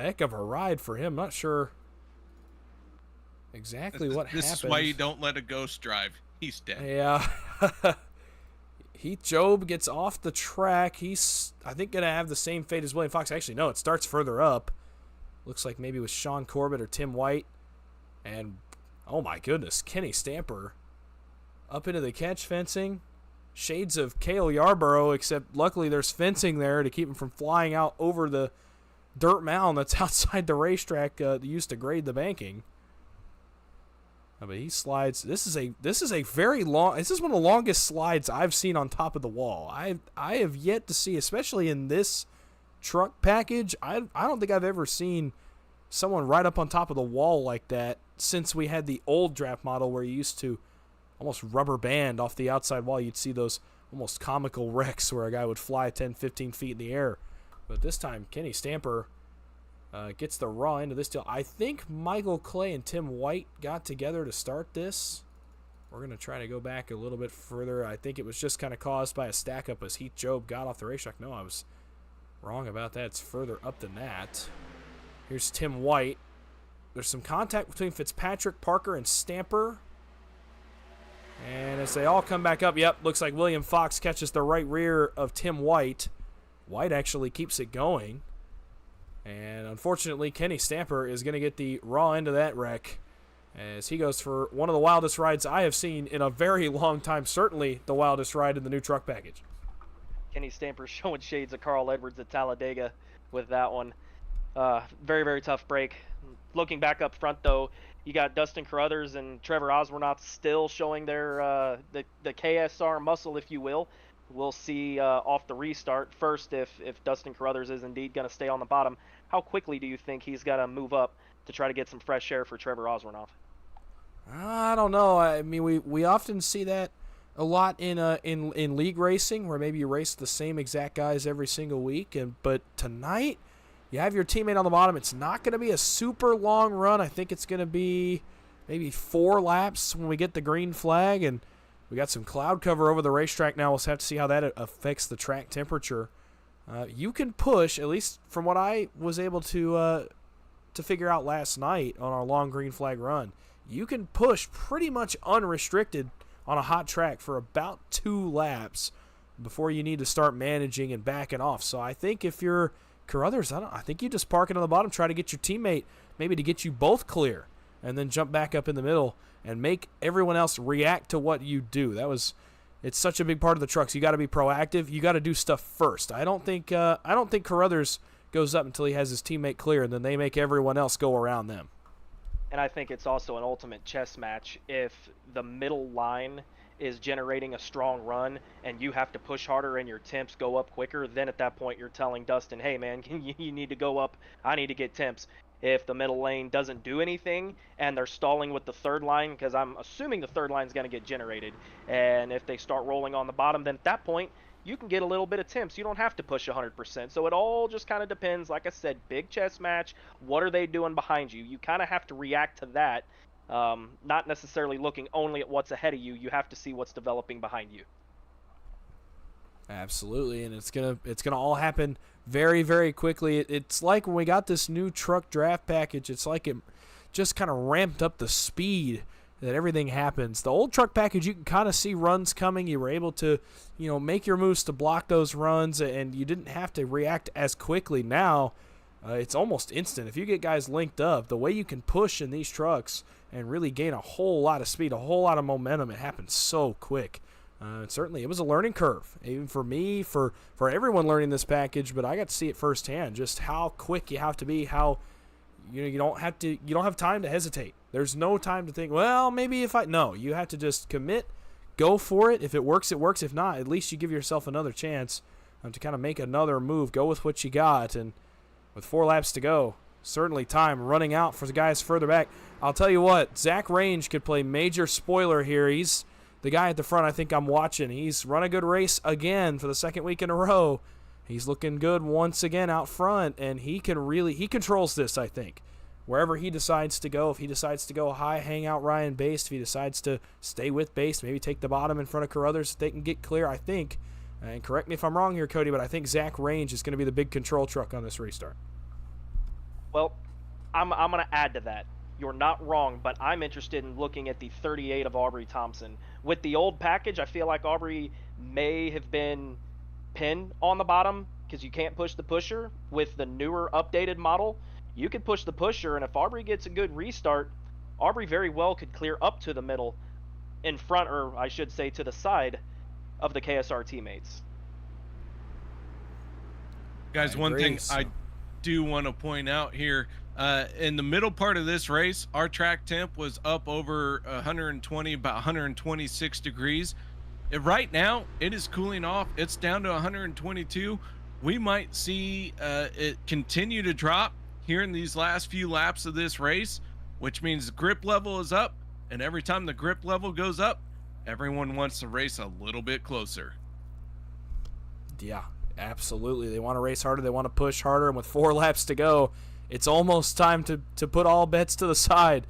heck of a ride for him. Not sure exactly what happened. This is why you don't let a ghost drive. He's dead. Yeah. Heath Job gets off the track. He's, I think, going to have the same fate as William Fox. Actually, no, it starts further up. Looks like maybe with Sean Corbett or Tim White. And, oh my goodness, Kenny Stamper up into the catch fencing. Shades of Cale Yarborough, except luckily there's fencing there to keep him from flying out over the dirt mound that's outside the racetrack used to grade the banking. But he slides. This is a very long. This is one of the longest slides I've seen on top of the wall. I have yet to see, especially in this truck package. I don't think I've ever seen someone right up on top of the wall like that since we had the old draft model where you used to almost rubber band off the outside wall. You'd see those almost comical wrecks where a guy would fly 10, 15 feet in the air. But this time, Kenny Stamper gets the raw end of this deal. I think Michael Clay and Tim White got together to start this. We're going to try to go back a little bit further. I think it was just kind of caused by a stack-up as Heath Job got off the racetrack. No, I was wrong about that. It's further up than that. Here's Tim White. There's some contact between Fitzpatrick, Parker, and Stamper. And as they all come back up, yep, looks like William Fox catches the right rear of Tim White. White actually keeps it going. And unfortunately, Kenny Stamper is going to get the raw end of that wreck as he goes for one of the wildest rides I have seen in a very long time. Certainly the wildest ride in the new truck package. Kenny Stamper showing shades of Carl Edwards at Talladega with that one. Very, very tough break. Looking back up front, though, you got Dustin Carruthers and Trevor Osbornoff still showing their the KSR muscle, if you will. We'll see off the restart first if Dustin Carruthers is indeed going to stay on the bottom. How quickly do you think he's got to move up to try to get some fresh air for Trevor Osbornoff? I don't know. I mean, we often see that a lot in league racing where maybe you race the same exact guys every single week. But tonight, you have your teammate on the bottom. It's not going to be a super long run. I think it's going to be maybe 4 laps when we get the green flag. And we got some cloud cover over the racetrack now. We'll have to see how that affects the track temperature. You can push, at least from what I was able to figure out last night on our long green flag run, you can push pretty much unrestricted on a hot track for about 2 laps before you need to start managing and backing off. So I think if you're Carruthers, I think you just park it on the bottom, try to get your teammate maybe to get you both clear, and then jump back up in the middle and make everyone else react to what you do. It's such a big part of the trucks. You got to be proactive. You got to do stuff first. I don't think Carruthers goes up until he has his teammate clear, and then they make everyone else go around them. And I think it's also an ultimate chess match if the middle line is generating a strong run and you have to push harder and your temps go up quicker. Then at that point you're telling Dustin, hey man, you need to go up. I need to get temps. If the middle lane doesn't do anything and they're stalling with the third line, because I'm assuming the third line is going to get generated, and if they start rolling on the bottom, then at that point you can get a little bit of temps. You don't have to push 100%. So it all just kind of depends. Like I said, big chess match. What are they doing behind you? You kind of have to react to that, not necessarily looking only at what's ahead of you. You have to see what's developing behind you. Absolutely, and it's gonna all happen very, very quickly. It's like when we got this new truck draft package, it's like it just kind of ramped up the speed that everything happens. The old truck package, you can kind of see runs coming. You were able to, make your moves to block those runs, and you didn't have to react as quickly. Now, it's almost instant. If you get guys linked up, the way you can push in these trucks and really gain a whole lot of speed, a whole lot of momentum, it happens so quick. Certainly, it was a learning curve, even for me, for everyone learning this package. But I got to see it firsthand, just how quick you have to be. How you don't have time to hesitate. There's no time to think, well, maybe if no, you have to just commit, go for it. If it works, it works. If not, at least you give yourself another chance to kind of make another move. Go with what you got, and with 4 laps to go, certainly time running out for the guys further back. I'll tell you what, Zach Range could play major spoiler here. He's the guy at the front I think I'm watching. He's run a good race again for the second week in a row. He's looking good once again out front, and he controls this, I think. Wherever he decides to go, if he decides to go high, hang out Ryan Baste, if he decides to stay with Baste, maybe take the bottom in front of Carruthers if they can get clear, I think, and correct me if I'm wrong here, Cody, but I think Zach Range is going to be the big control truck on this restart. Well, I'm going to add to that. You're not wrong, but I'm interested in looking at the 38 of Aubrey Thompson. With the old package, I feel like Aubrey may have been pinned on the bottom because you can't push the pusher. With the newer updated model, you could push the pusher, and if Aubrey gets a good restart, Aubrey very well could clear up to the middle in front, or I should say to the side of the KSR teammates. Guys, one thing I do want to point out here, in the middle part of this race, our track temp was up over 120, about 126 degrees. Right now, it is cooling off. It's down to 122. We might see it continue to drop here in these last few laps of this race, which means the grip level is up, and every time the grip level goes up, everyone wants to race a little bit closer. Yeah, absolutely. They want to race harder. They want to push harder, and with 4 laps to go, it's almost time to put all bets to the side,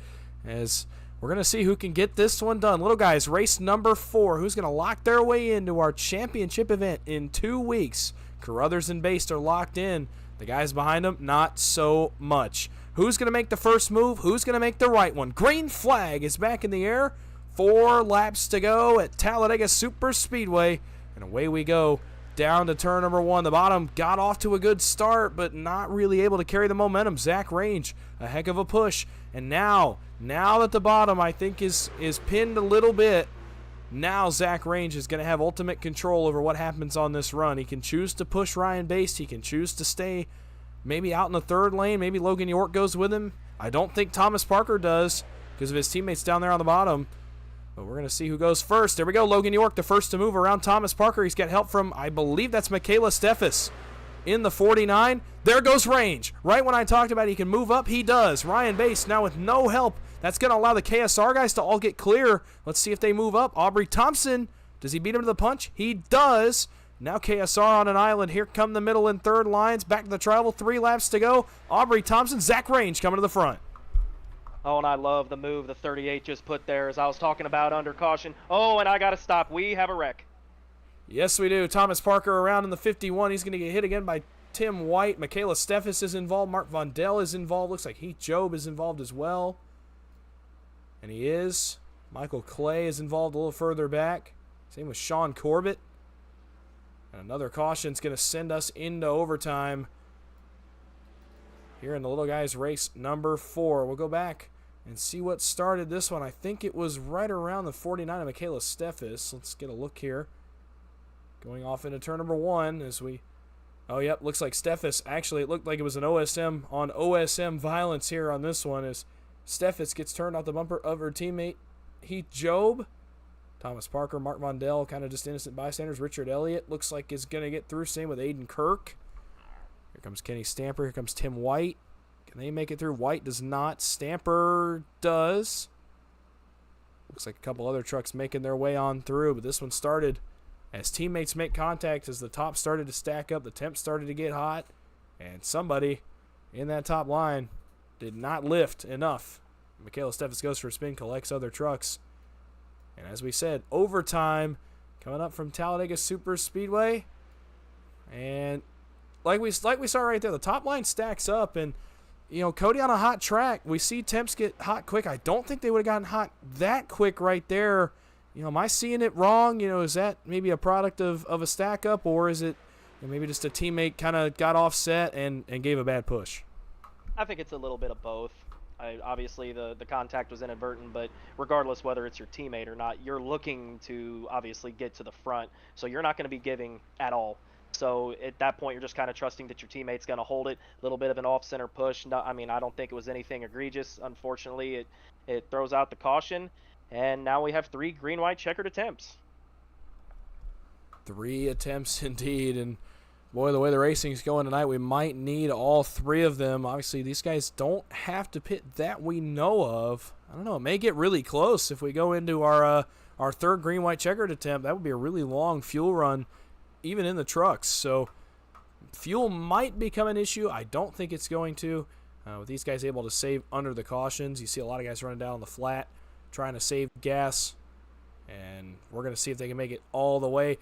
as we're going to see who can get this one done. Little guys, race number 4. Who's going to lock their way into our championship event in 2 weeks? Carruthers and Baste are locked in. The guys behind them, not so much. Who's going to make the first move? Who's going to make the right one? Green flag is back in the air. 4 laps to go at Talladega Super Speedway. And away we go down to turn number 1. The bottom got off to a good start, but not really able to carry the momentum. Zach Range, a heck of a push. And now that the bottom, I think, is pinned a little bit, now Zach Range is going to have ultimate control over what happens on this run. He can choose to push Ryan Baste. He can choose to stay maybe out in the 3rd lane. Maybe Logan York goes with him. I don't think Thomas Parker does because of his teammates down there on the bottom. But we're going to see who goes first. There we go. Logan York, the first to move around Thomas Parker. He's got help from, I believe that's Michaela Steffes in the 49. There goes Range. Right when I talked about he can move up, he does. Ryan Baste now with no help. That's going to allow the KSR guys to all get clear. Let's see if they move up. Aubrey Thompson, does he beat him to the punch? He does. Now KSR on an island. Here come the middle and 3rd lines. Back to the travel. 3 laps to go. Aubrey Thompson, Zach Range coming to the front. Oh, and I love the move the 38 just put there, as I was talking about under caution. Oh, and I got to stop. We have a wreck. Yes, we do. Thomas Parker around in the 51. He's going to get hit again by Tim White. Michaela Steffes is involved. Mark Vondell is involved. Looks like Heath Job is involved as well. And he is. Michael Clay is involved a little further back. Same with Sean Corbett. And another caution is going to send us into overtime here in the little guys race number 4. We'll go back and see what started this one. I think it was right around the 49 of Michaela Steffes. Let's get a look here. Going off into turn number 1 as we... Oh, yep, looks like Steffes. Actually, it looked like it was an OSM on OSM violence here on this one as Steffes gets turned off the bumper of her teammate Heath Job. Thomas Parker, Mark Vondell, kind of just innocent bystanders. Richard Elliott looks like is going to get through. Same with Aiden Kirk. Here comes Kenny Stamper. Here comes Tim White. Can they make it through? White does not. Stamper does. Looks like a couple other trucks making their way on through, but this one started as teammates make contact, as the top started to stack up, the temps started to get hot, and somebody in that top line did not lift enough. Michaela Steffes goes for a spin, collects other trucks. And as we said, overtime coming up from Talladega Super Speedway. And like we saw right there, the top line stacks up, and you know, Cody, on a hot track, we see temps get hot quick. I don't think they would have gotten hot that quick right there. You know, am I seeing it wrong? You know, is that maybe a product of a stack up, or is it maybe just a teammate kind of got offset and gave a bad push? I think it's a little bit of both. Obviously, the contact was inadvertent, but regardless whether it's your teammate or not, you're looking to obviously get to the front, so you're not going to be giving at all. So at that point, you're just kind of trusting that your teammate's going to hold it. A little bit of an off-center push. No, I mean, I don't think it was anything egregious. Unfortunately, it throws out the caution, and now we have 3 green-white checkered attempts. 3 attempts indeed, and boy, the way the racing's going tonight, we might need all 3 of them. Obviously, these guys don't have to pit that we know of. I don't know. It may get really close if we go into our our third green white checkered attempt. That would be a really long fuel run, even in the trucks. So fuel might become an issue. I don't think it's going to. With these guys able to save under the cautions, you see a lot of guys running down on the flat, trying to save gas. And we're going to see if they can make it all the way.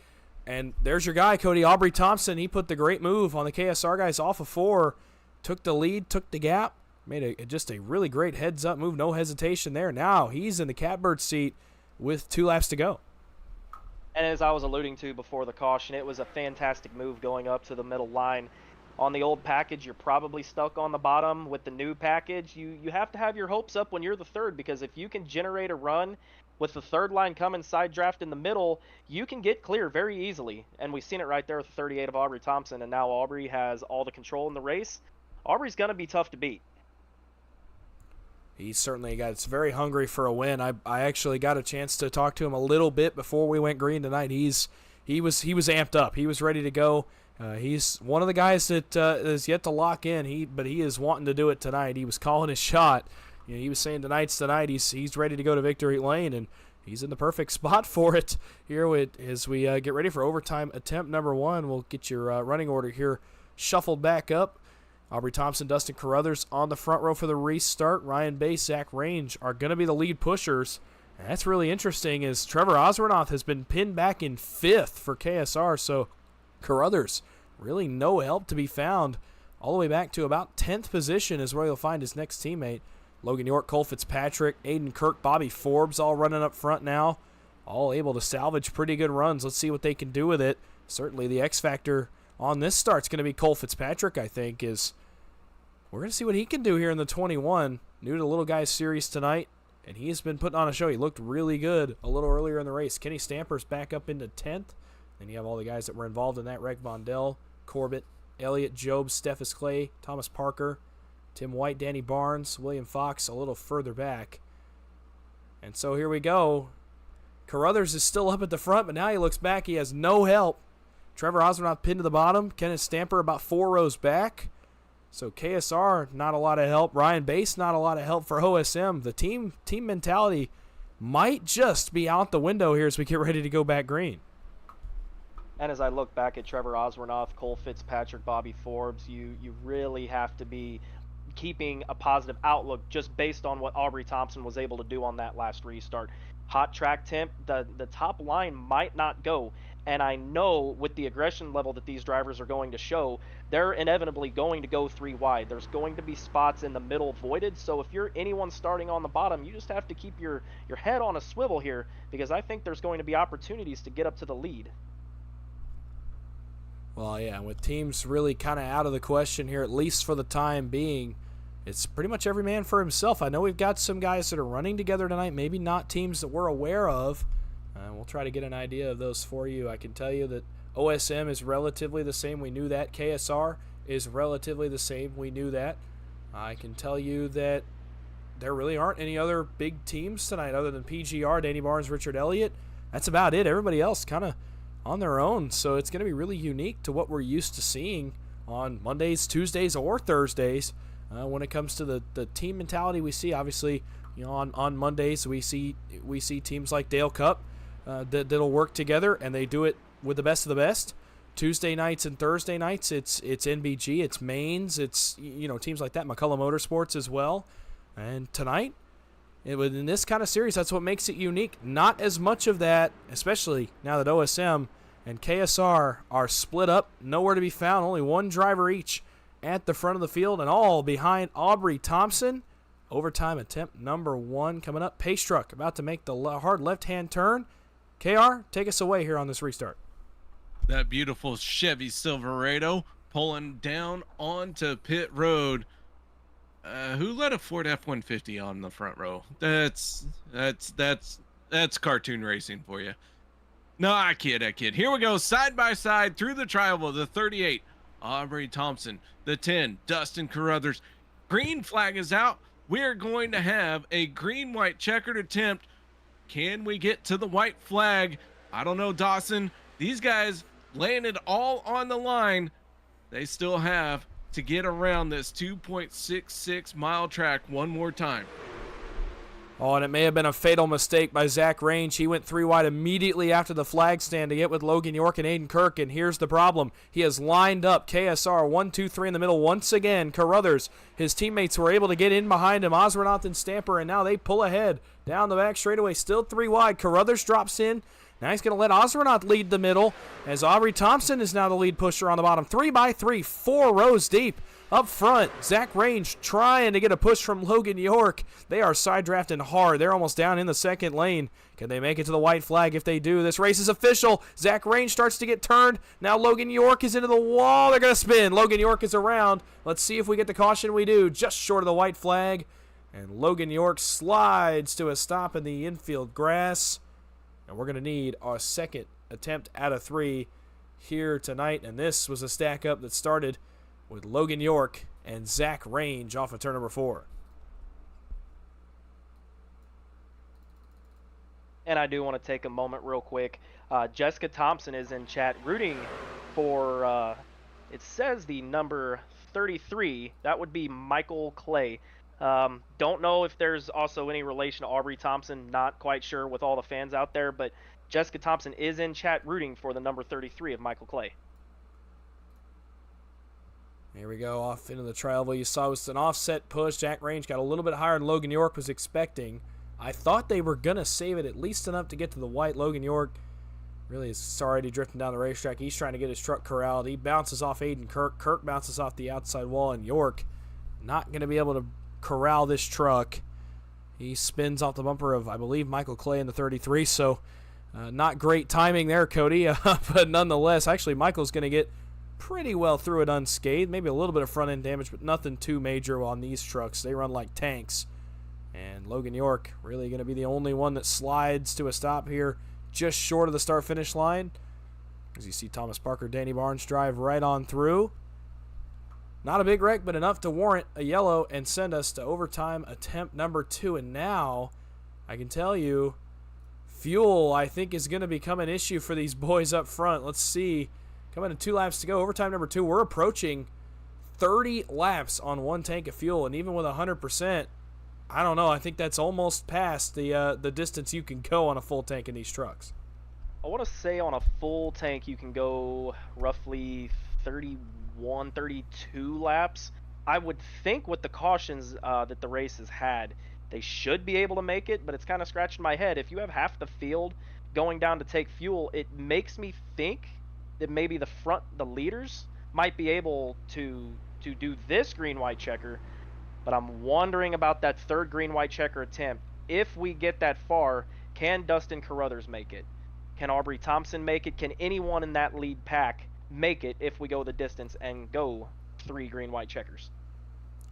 And there's your guy, Cody Aubrey Thompson. He put the great move on the KSR guys off of 4, took the lead, took the gap, made just a really great heads-up move, no hesitation there. Now he's in the catbird seat with 2 laps to go. And as I was alluding to before the caution, it was a fantastic move going up to the middle line. On the old package, you're probably stuck on the bottom. With the new package, you have to have your hopes up when you're the third, because if you can generate a run with the third line coming side draft in the middle, you can get clear very easily. And we've seen it right there with the 38 of Aubrey Thompson, and now Aubrey has all the control in the race. Aubrey's going to be tough to beat. He's certainly it's very hungry for a win. I actually got a chance to talk to him a little bit before we went green tonight. He was amped up. He was ready to go. He's one of the guys that is yet to lock in. But he is wanting to do it tonight. He was calling his shot. You know, he was saying tonight's tonight. He's ready to go to victory lane, and he's in the perfect spot for it here as we get ready for overtime attempt number 1. We'll get your running order here shuffled back up. Aubrey Thompson, Dustin Carruthers on the front row for the restart. Ryan Bass, Zach Range are going to be the lead pushers. And that's really interesting, as Trevor Osranoff has been pinned back in 5th for KSR. So Carruthers, really no help to be found. All the way back to about 10th position is where you'll find his next teammate. Logan York, Cole Fitzpatrick, Aiden Kirk, Bobby Forbes all running up front now. All able to salvage pretty good runs. Let's see what they can do with it. Certainly the X factor on this start's going to be Cole Fitzpatrick, I think. We're going to see what he can do here in the 21. New to the Little Guys Series tonight, and he has been putting on a show. He looked really good a little earlier in the race. Kenny Stamper's back up into 10th. Then you have all the guys that were involved in that. Rick Vondell, Corbett, Elliott, Job, Steffes Clay, Thomas Parker, Tim White, Danny Barnes, William Fox a little further back. And so here we go. Carruthers is still up at the front, but now he looks back. He has no help. Trevor Osmond pinned to the bottom. Kenneth Stamper about 4 rows back. So KSR, not a lot of help. Ryan Bass, not a lot of help for OSM. The team mentality might just be out the window here as we get ready to go back green. And as I look back at Trevor Oswornoff, Cole Fitzpatrick, Bobby Forbes, you really have to be keeping a positive outlook just based on what Aubrey Thompson was able to do on that last restart. Hot track temp, the top line might not go. And I know with the aggression level that these drivers are going to show, they're inevitably going to go 3 wide. There's going to be spots in the middle voided. So if you're anyone starting on the bottom, you just have to keep your head on a swivel here, because I think there's going to be opportunities to get up to the lead. Well, yeah, with teams really kind of out of the question here, at least for the time being, it's pretty much every man for himself. I know we've got some guys that are running together tonight, maybe not teams that we're aware of. We'll try to get an idea of those for you. I can tell you that OSM is relatively the same. We knew that. KSR is relatively the same. We knew that. I can tell you that there really aren't any other big teams tonight other than PGR, Danny Barnes, Richard Elliott. That's about it. Everybody else kind of on their own. So it's going to be really unique to what we're used to seeing on Mondays, Tuesdays, or Thursdays when it comes to the team mentality we see. Obviously, you know, on Mondays we see teams like Dale Cup that'll work together, and they do it with the best of the best. Tuesday nights and Thursday nights, it's NBG, it's Mains, it's, you know, teams like that, McCullough Motorsports as well. And tonight, in this kind of series, that's what makes it unique. Not as much of that, especially now that OSM and KSR are split up, nowhere to be found, only one driver each at the front of the field, and all behind Aubrey Thompson. Overtime attempt number 1 coming up. Pace truck about to make the hard left-hand turn. KR, take us away here on this restart. That beautiful Chevy Silverado pulling down onto pit road. Who let a Ford F-150 on the front row? That's cartoon racing for you. No, I kid. Here we go, side by side through the tri-oval. The 38, Aubrey Thompson. The 10, Dustin Carruthers. Green flag is out. We're going to have a green-white checkered attempt. Can we get to the white flag? I don't know, Dawson. These guys laying it all on the line. They still have to get around this 2.66 mile track one more time. Oh, and it may have been a fatal mistake by Zach Range. He went 3 wide immediately after the flag stand to get with Logan York and Aiden Kirk, and here's the problem. He has lined up KSR 1, 2, 3 in the middle once again. Carruthers, his teammates were able to get in behind him, Osronath and Stamper, and now they pull ahead down the back straightaway, still 3 wide. Carruthers drops in. Now he's going to let Osronath lead the middle as Aubrey Thompson is now the lead pusher on the bottom. 3 by 3, 4 rows deep. Up front, Zach Range trying to get a push from Logan York. They are side drafting hard. They're almost down in the second lane. Can they make it to the white flag? If they do, this race is official. Zach Range starts to get turned. Now Logan York is into the wall. They're going to spin. Logan York is around. Let's see if we get the caution. We do. Just short of the white flag. And Logan York slides to a stop in the infield grass. And we're going to need our second attempt out of 3 here tonight. And this was a stack up that started with Logan York and Zach Range off of turn number 4. And I do want to take a moment real quick. Jessica Thompson is in chat rooting for, it says the number 33. That would be Michael Clay. Don't know if there's also any relation to Aubrey Thompson. Not quite sure with all the fans out there. But Jessica Thompson is in chat rooting for the number 33 of Michael Clay. Here we go, off into the trial. You saw it was an offset push. Jack Range got a little bit higher than Logan York was expecting. I thought they were going to save it at least enough to get to the white. Logan York really is already drifting down the racetrack. He's trying to get his truck corralled. He bounces off Aiden Kirk. Kirk bounces off the outside wall, and York not going to be able to corral this truck. He spins off the bumper of, I believe, Michael Clay in the 33, so not great timing there, Cody. But nonetheless, actually, Michael's going to get pretty well through it unscathed. Maybe a little bit of front end damage, but nothing too major on these trucks. They run like tanks. And Logan York really going to be the only one that slides to a stop here just short of the start finish line. As you see Thomas Parker, Danny Barnes drive right on through. Not a big wreck, but enough to warrant a yellow and send us to overtime attempt number 2. And now I can tell you fuel, I think, is going to become an issue for these boys up front. Let's see. Coming to 2 laps to go. Overtime number 2. We're approaching 30 laps on 1 tank of fuel, and even with 100%, I don't know. I think that's almost past the distance you can go on a full tank in these trucks. I want to say on a full tank you can go roughly 31, 32 laps. I would think with the cautions that the race has had, they should be able to make it, but it's kind of scratching my head. If you have half the field going down to take fuel, it makes me think that maybe the leaders might be able to do this green-white checker, but I'm wondering about that third green-white checker attempt. If we get that far, can Dustin Carruthers make it? Can Aubrey Thompson make it? Can anyone in that lead pack make it if we go the distance and go 3 green-white checkers?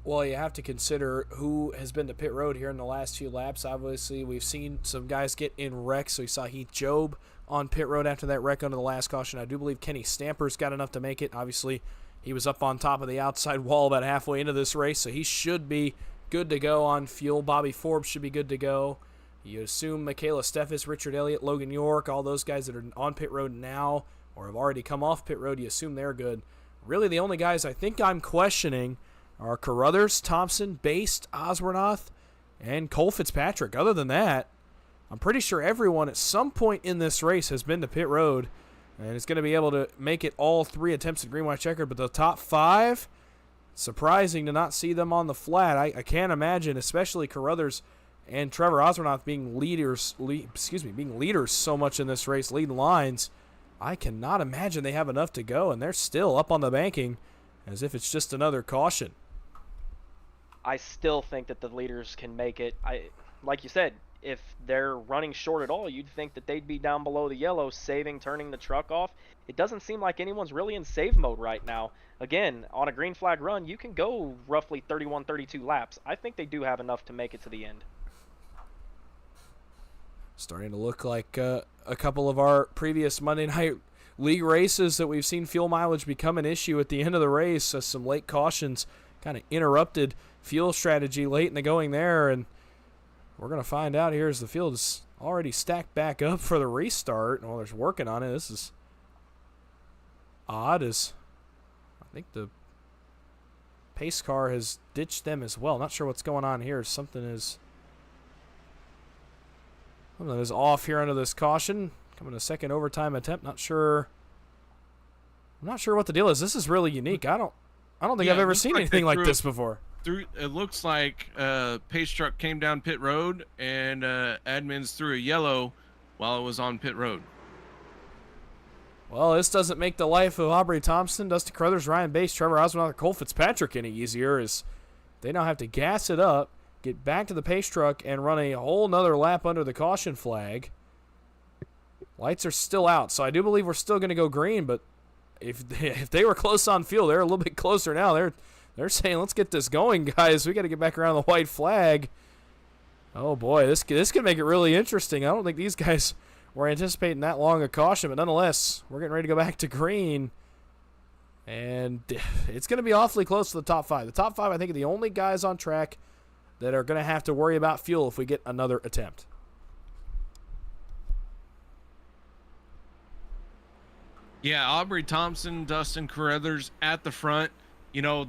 Well, you have to consider who has been to pit road here in the last few laps. Obviously, we've seen some guys get in wrecks. So you saw Heath Job on pit road after that wreck under the last caution. I do believe Kenny Stamper's got enough to make it. Obviously, he was up on top of the outside wall about halfway into this race, so he should be good to go on fuel. Bobby Forbes should be good to go. You assume Michaela Steffes, Richard Elliott, Logan York, all those guys that are on pit road now or have already come off pit road, you assume they're good. Really, the only guys I think I'm questioning are Carruthers, Thompson, Baste, Osbornoth, and Cole Fitzpatrick. Other than that, I'm pretty sure everyone at some point in this race has been to pit road and is going to be able to make it all 3 attempts at green-white checker. But the top 5, surprising to not see them on the flat. I can't imagine, especially Carruthers and Trevor Osbornoth being leaders so much in this race, leading lines. I cannot imagine they have enough to go, and they're still up on the banking as if it's just another caution. I still think that the leaders can make it. Like you said, if they're running short at all, you'd think that they'd be down below the yellow, saving, turning the truck off. It doesn't seem like anyone's really in save mode right now. Again, on a green flag run, you can go roughly 31, 32 laps. I think they do have enough to make it to the end. Starting to look like a couple of our previous Monday Night League races that we've seen fuel mileage become an issue at the end of the race. Some late cautions kind of interrupted fuel strategy late in the going there, and we're going to find out here as the field is already stacked back up for the restart. Well, there's working on it. This is odd, as I think the pace car has ditched them as well. Not sure what's going on here. Something is Something is off here under this caution. Coming a second overtime attempt. I'm not sure what the deal is. This is really unique. I don't think I've ever seen anything like this before. It looks like pace truck came down pit road and admins threw a yellow while it was on pit road. Well, this doesn't make the life of Aubrey Thompson, Dustin Carruthers, Ryan Bass, Trevor Oswald, and Cole Fitzpatrick any easier, as they now have to gas it up, get back to the pace truck, and run a whole nother lap under the caution flag. Lights are still out, so I do believe we're still going to go green, but if they were close on fuel, they're a little bit closer now. They're saying, let's get this going, guys. We got to get back around the white flag. Oh, boy, this could make it really interesting. I don't think these guys were anticipating that long a caution, but nonetheless, we're getting ready to go back to green. And it's going to be awfully close to the top five. The top five, I think, are the only guys on track that are going to have to worry about fuel if we get another attempt. Yeah, Aubrey Thompson, Dustin Carruthers at the front. You know,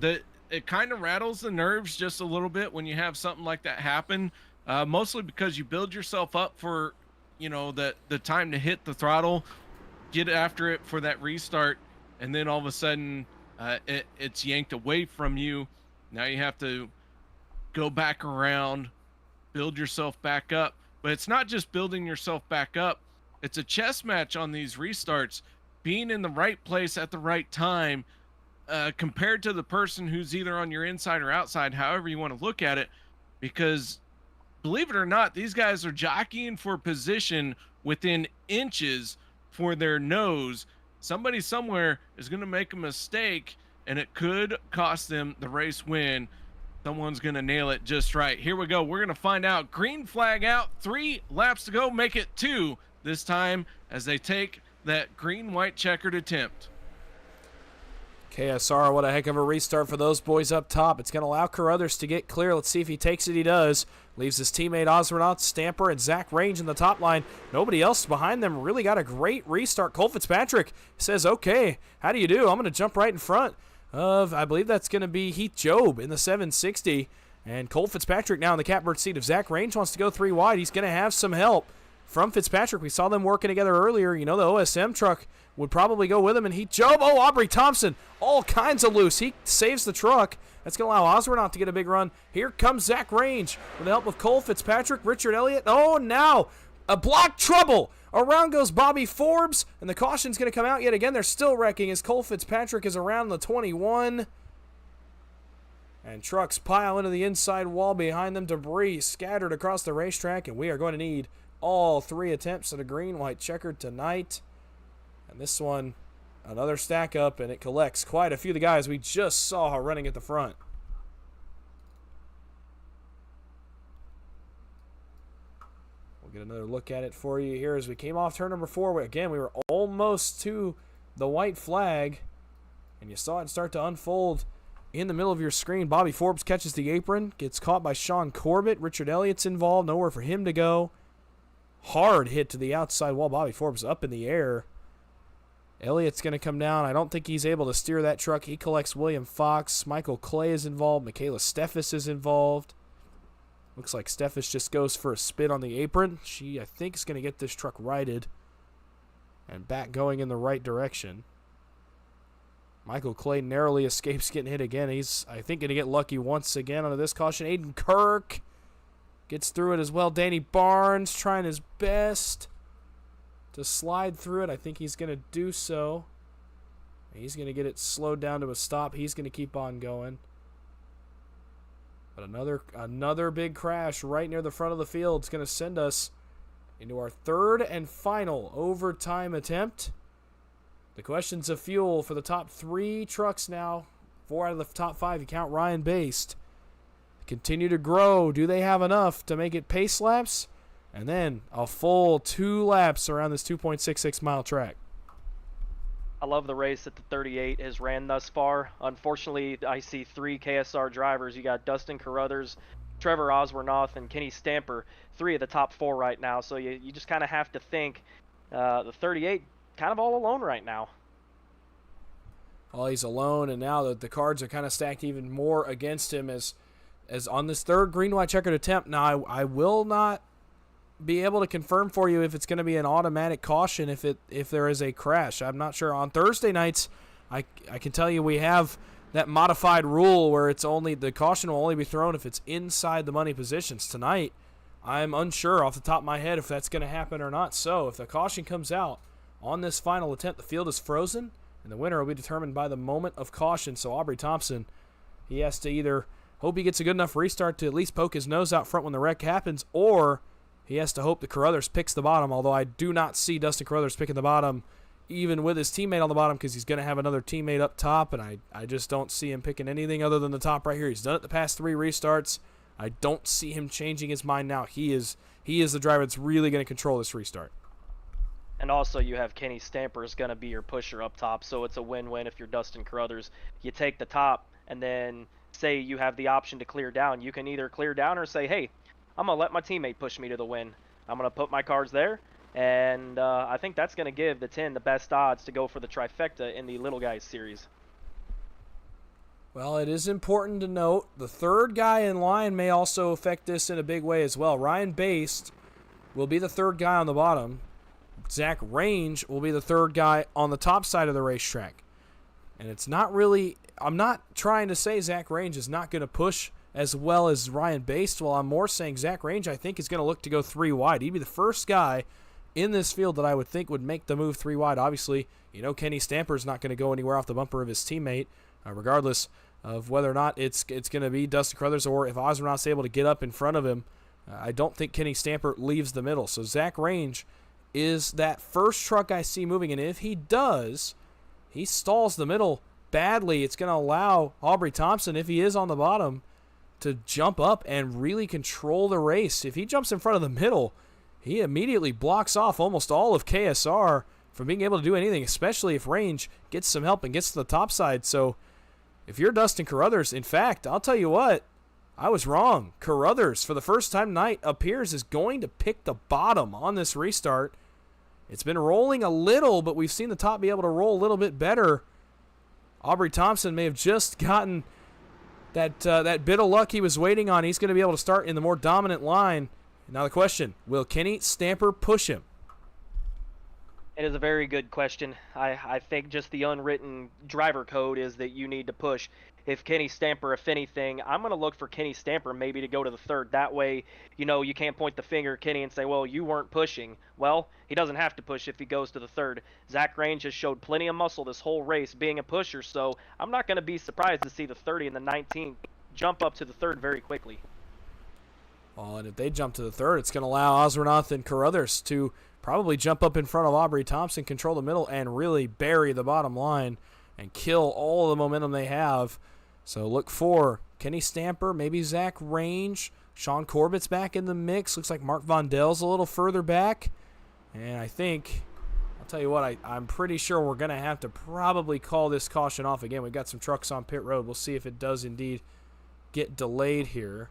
it kind of rattles the nerves just a little bit when you have something like that happen, mostly because you build yourself up for, you know, the time to hit the throttle, get after it for that restart, and then all of a sudden it's yanked away from you. Now you have to go back around, build yourself back up. But it's not just building yourself back up. It's a chess match on these restarts, being in the right place at the right time, compared to the person who's either on your inside or outside, however you want to look at it, because believe it or not, these guys are jockeying for position within inches for their nose. Somebody somewhere is going to make a mistake, and it could cost them the race win. Someone's going to nail it just right. Here we go. We're going to find out. Green flag out. 3 laps to go. Make it 2 this time as they take that green-white checkered attempt. KSR, what a heck of a restart for those boys up top. It's going to allow Carruthers to get clear. Let's see if he takes it. He does. Leaves his teammate Osbornoff, Stamper, and Zach Range in the top line. Nobody else behind them. Really got a great restart. Cole Fitzpatrick says, okay, how do you do? I'm going to jump right in front of, I believe that's going to be Heath Job in the 760. And Cole Fitzpatrick now in the catbird seat. If Zach Range wants to go 3 wide, he's going to have some help from Fitzpatrick. We saw them working together earlier. You know, the OSM truck would probably go with him. And Heath Job, oh, Aubrey Thompson, all kinds of loose. He saves the truck. That's going to allow Osbornoff to get a big run. Here comes Zach Range with the help of Cole Fitzpatrick, Richard Elliott. Oh, now a block trouble. Around goes Bobby Forbes, and the caution's going to come out yet again. They're still wrecking as Cole Fitzpatrick is around the 21. And trucks pile into the inside wall behind them. Debris scattered across the racetrack, and we are going to need all 3 attempts at a green-white checkered tonight. And this one, another stack up, and it collects quite a few of the guys we just saw running at the front. We'll get another look at it for you here as we came off turn number 4. Again, we were almost to the white flag, and you saw it start to unfold in the middle of your screen. Bobby Forbes catches the apron, gets caught by Sean Corbett. Richard Elliott's involved, nowhere for him to go. Hard hit to the outside wall. Bobby Forbes up in the air. Elliott's going to come down. I don't think he's able to steer that truck. He collects William Fox. Michael Clay is involved. Michaela Steffes is involved. Looks like Steffes just goes for a spin on the apron. She, I think, is going to get this truck righted and back going in the right direction. Michael Clay narrowly escapes getting hit again. He's, I think, going to get lucky once again under this caution. Aiden Kirk gets through it as well. Danny Barnes trying his best to slide through it. I think he's going to do so. He's going to get it slowed down to a stop. He's going to keep on going. But another big crash right near the front of the field is going to send us into our 3rd and final overtime attempt. The questions of fuel for the top 3 trucks now. 4 out of the top 5, you count Ryan Baste. Continue to grow. Do they have enough to make it pace laps? And then a full 2 laps around this 2.66 mile track. I love the race that the 38 has ran thus far. Unfortunately, I see 3 KSR drivers. You got Dustin Carruthers, Trevor Osbornoff, and Kenny Stamper, 3 of the top 4 right now. So you just kind of have to think the 38 kind of all alone right now. Well, he's alone, and now the cards are kind of stacked even more against him as on this 3rd green-white checkered attempt. Now, I will not be able to confirm for you if it's going to be an automatic caution if there is a crash. I'm not sure. On Thursday nights, I can tell you we have that modified rule where the caution will only be thrown if it's inside the money positions. Tonight, I'm unsure off the top of my head if that's going to happen or not. So if the caution comes out on this final attempt, the field is frozen, and the winner will be determined by the moment of caution. So Aubrey Thompson, he has to either hope he gets a good enough restart to at least poke his nose out front when the wreck happens, or he has to hope that Carruthers picks the bottom, although I do not see Dustin Carruthers picking the bottom even with his teammate on the bottom because he's going to have another teammate up top, and I just don't see him picking anything other than the top right here. He's done it the past 3 restarts. I don't see him changing his mind now. He is the driver that's really going to control this restart. And also you have Kenny Stamper is going to be your pusher up top, so it's a win-win if you're Dustin Carruthers. You take the top, and then say you have the option to clear down. You can either clear down or say, hey, I'm going to let my teammate push me to the win. I'm going to put my cards there, and I think that's going to give the 10 the best odds to go for the trifecta in the Little Guys series. Well, it is important to note the third guy in line may also affect this in a big way as well. Ryan Baste will be the third guy on the bottom. Zach Range will be the third guy on the top side of the racetrack. And it's not really, I'm not trying to say Zach Range is not going to push as well as Ryan Baste. Well, I'm more saying Zach Range, I think, is going to look to go 3 wide. He'd be the first guy in this field that I would think would make the move 3 wide. Obviously, Kenny Stamper's not going to go anywhere off the bumper of his teammate, regardless of whether or not it's going to be Dustin Carruthers or if Osmernoth's able to get up in front of him. I don't think Kenny Stamper leaves the middle. So Zach Range is that first truck I see moving, and if he does, he stalls the middle badly. It's going to allow Aubrey Thompson, if he is on the bottom, to jump up and really control the race. If he jumps in front of the middle, he immediately blocks off almost all of KSR from being able to do anything, especially if Range gets some help and gets to the top side. So if you're Dustin Carruthers, in fact, I'll tell you what, I was wrong. Carruthers, for the first time tonight, appears is going to pick the bottom on this restart. It's been rolling a little, but we've seen the top be able to roll a little bit better. Aubrey Thompson may have just gotten that bit of luck he was waiting on. He's going to be able to start in the more dominant line. Now the question, will Kenny Stamper push him? It is a very good question. I think just the unwritten driver code is that you need to push. If Kenny Stamper, if anything, I'm going to look for Kenny Stamper maybe to go to the third. That way, you can't point the finger at Kenny and say, well, you weren't pushing. Well, he doesn't have to push if he goes to the third. Zach Range has showed plenty of muscle this whole race being a pusher, so I'm not going to be surprised to see the 30 and the 19 jump up to the third very quickly. Well, and if they jump to the third, it's going to allow Osmernoth and Carruthers to probably jump up in front of Aubrey Thompson, control the middle, and really bury the bottom line and kill all the momentum they have. So look for Kenny Stamper, maybe Zach Range. Sean Corbett's back in the mix. Looks like Mark Vondel's a little further back. And I think, I'll tell you what, I'm pretty sure we're going to have to probably call this caution off again. We've got some trucks on pit road. We'll see if it does indeed get delayed here.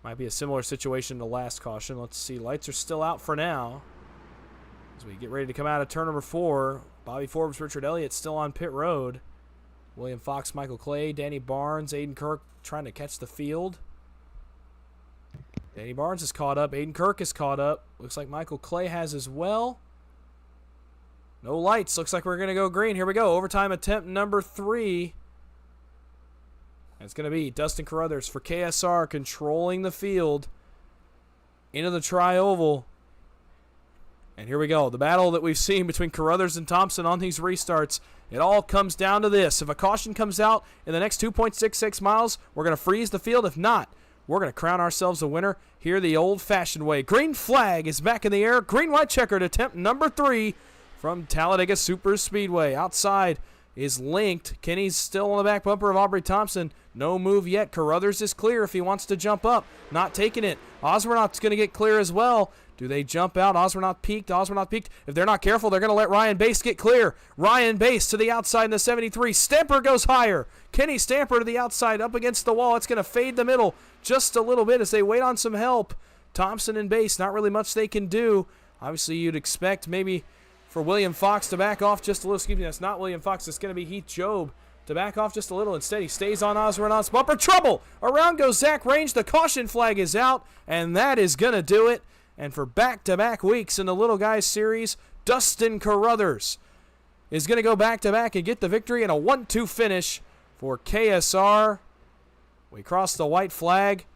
Might be a similar situation to last caution. Let's see. Lights are still out for now. As we get ready to come out of turn number 4, Bobby Forbes, Richard Elliott still on pit road. William Fox, Michael Clay, Danny Barnes, Aiden Kirk trying to catch the field. Danny Barnes is caught up. Aiden Kirk is caught up. Looks like Michael Clay has as well. No lights. Looks like we're going to go green. Here we go. Overtime attempt number 3. It's going to be Dustin Carruthers for KSR controlling the field into the tri-oval. And here we go. The battle that we've seen between Carruthers and Thompson on these restarts. It all comes down to this. If a caution comes out in the next 2.66 miles, we're going to freeze the field. If not, we're going to crown ourselves a winner here the old-fashioned way. Green flag is back in the air. Green-white checkered attempt number 3 from Talladega Super Speedway. Outside is linked. Kenny's still on the back bumper of Aubrey Thompson. No move yet. Carruthers is clear if he wants to jump up. Not taking it. Osmernoth's going to get clear as well. Do they jump out? Osmernoth peaked. Osmernoth peaked. If they're not careful, they're going to let Ryan Baste get clear. Ryan Baste to the outside in the 73. Stamper goes higher. Kenny Stamper to the outside up against the wall. It's going to fade the middle just a little bit as they wait on some help. Thompson and Baste, not really much they can do. Obviously, you'd expect maybe for William Fox to back off just a little. Excuse me, that's not William Fox. It's going to be Heath Job to back off just a little. Instead, he stays on Osmernoth's bumper. Trouble! Around goes Zach Range. The caution flag is out, and that is going to do it. And for back-to-back weeks in the Little Guys Series, Dustin Carruthers is going to go back-to-back and get the victory in a 1-2 finish for KSR. We cross the white flag,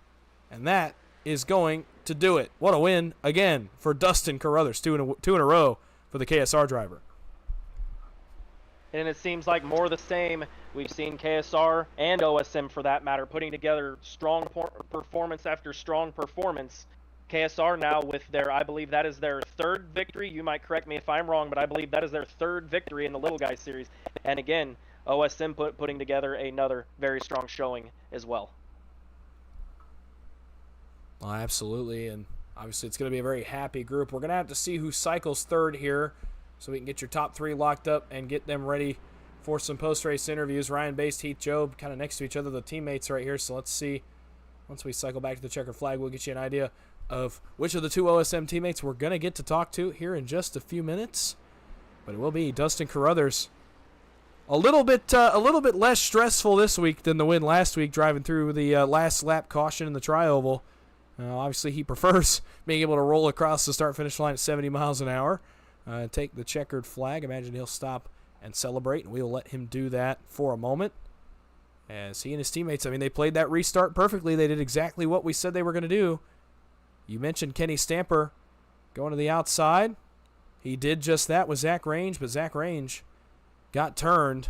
and that is going to do it. What a win, again, for Dustin Carruthers. Two in a row for the KSR driver. And it seems like more of the same. We've seen KSR and OSM, for that matter, putting together strong performance after strong performance. KSR now with their, I believe that is their third victory. You might correct me if I'm wrong, but I believe that is their third victory in the Little Guys Series. And again, OSM putting together another very strong showing as well. Well, absolutely, and obviously it's going to be a very happy group. We're going to have to see who cycles third here so we can get your top three locked up and get them ready for some post-race interviews. Ryan Baste, Heath Job, kind of next to each other, the teammates right here. So let's see. Once we cycle back to the checkered flag, we'll get you an idea of which of the two OSM teammates we're going to get to talk to here in just a few minutes. But it will be Dustin Carruthers. A little bit less stressful this week than the win last week, driving through the last lap caution in the tri-oval. Obviously, he prefers being able to roll across the start-finish line at 70 miles an hour. Take the checkered flag. Imagine he'll stop and celebrate, and we'll let him do that for a moment. As he and his teammates, they played that restart perfectly. They did exactly what we said they were going to do. You mentioned Kenny Stamper going to the outside. He did just that with Zach Range, but Zach Range got turned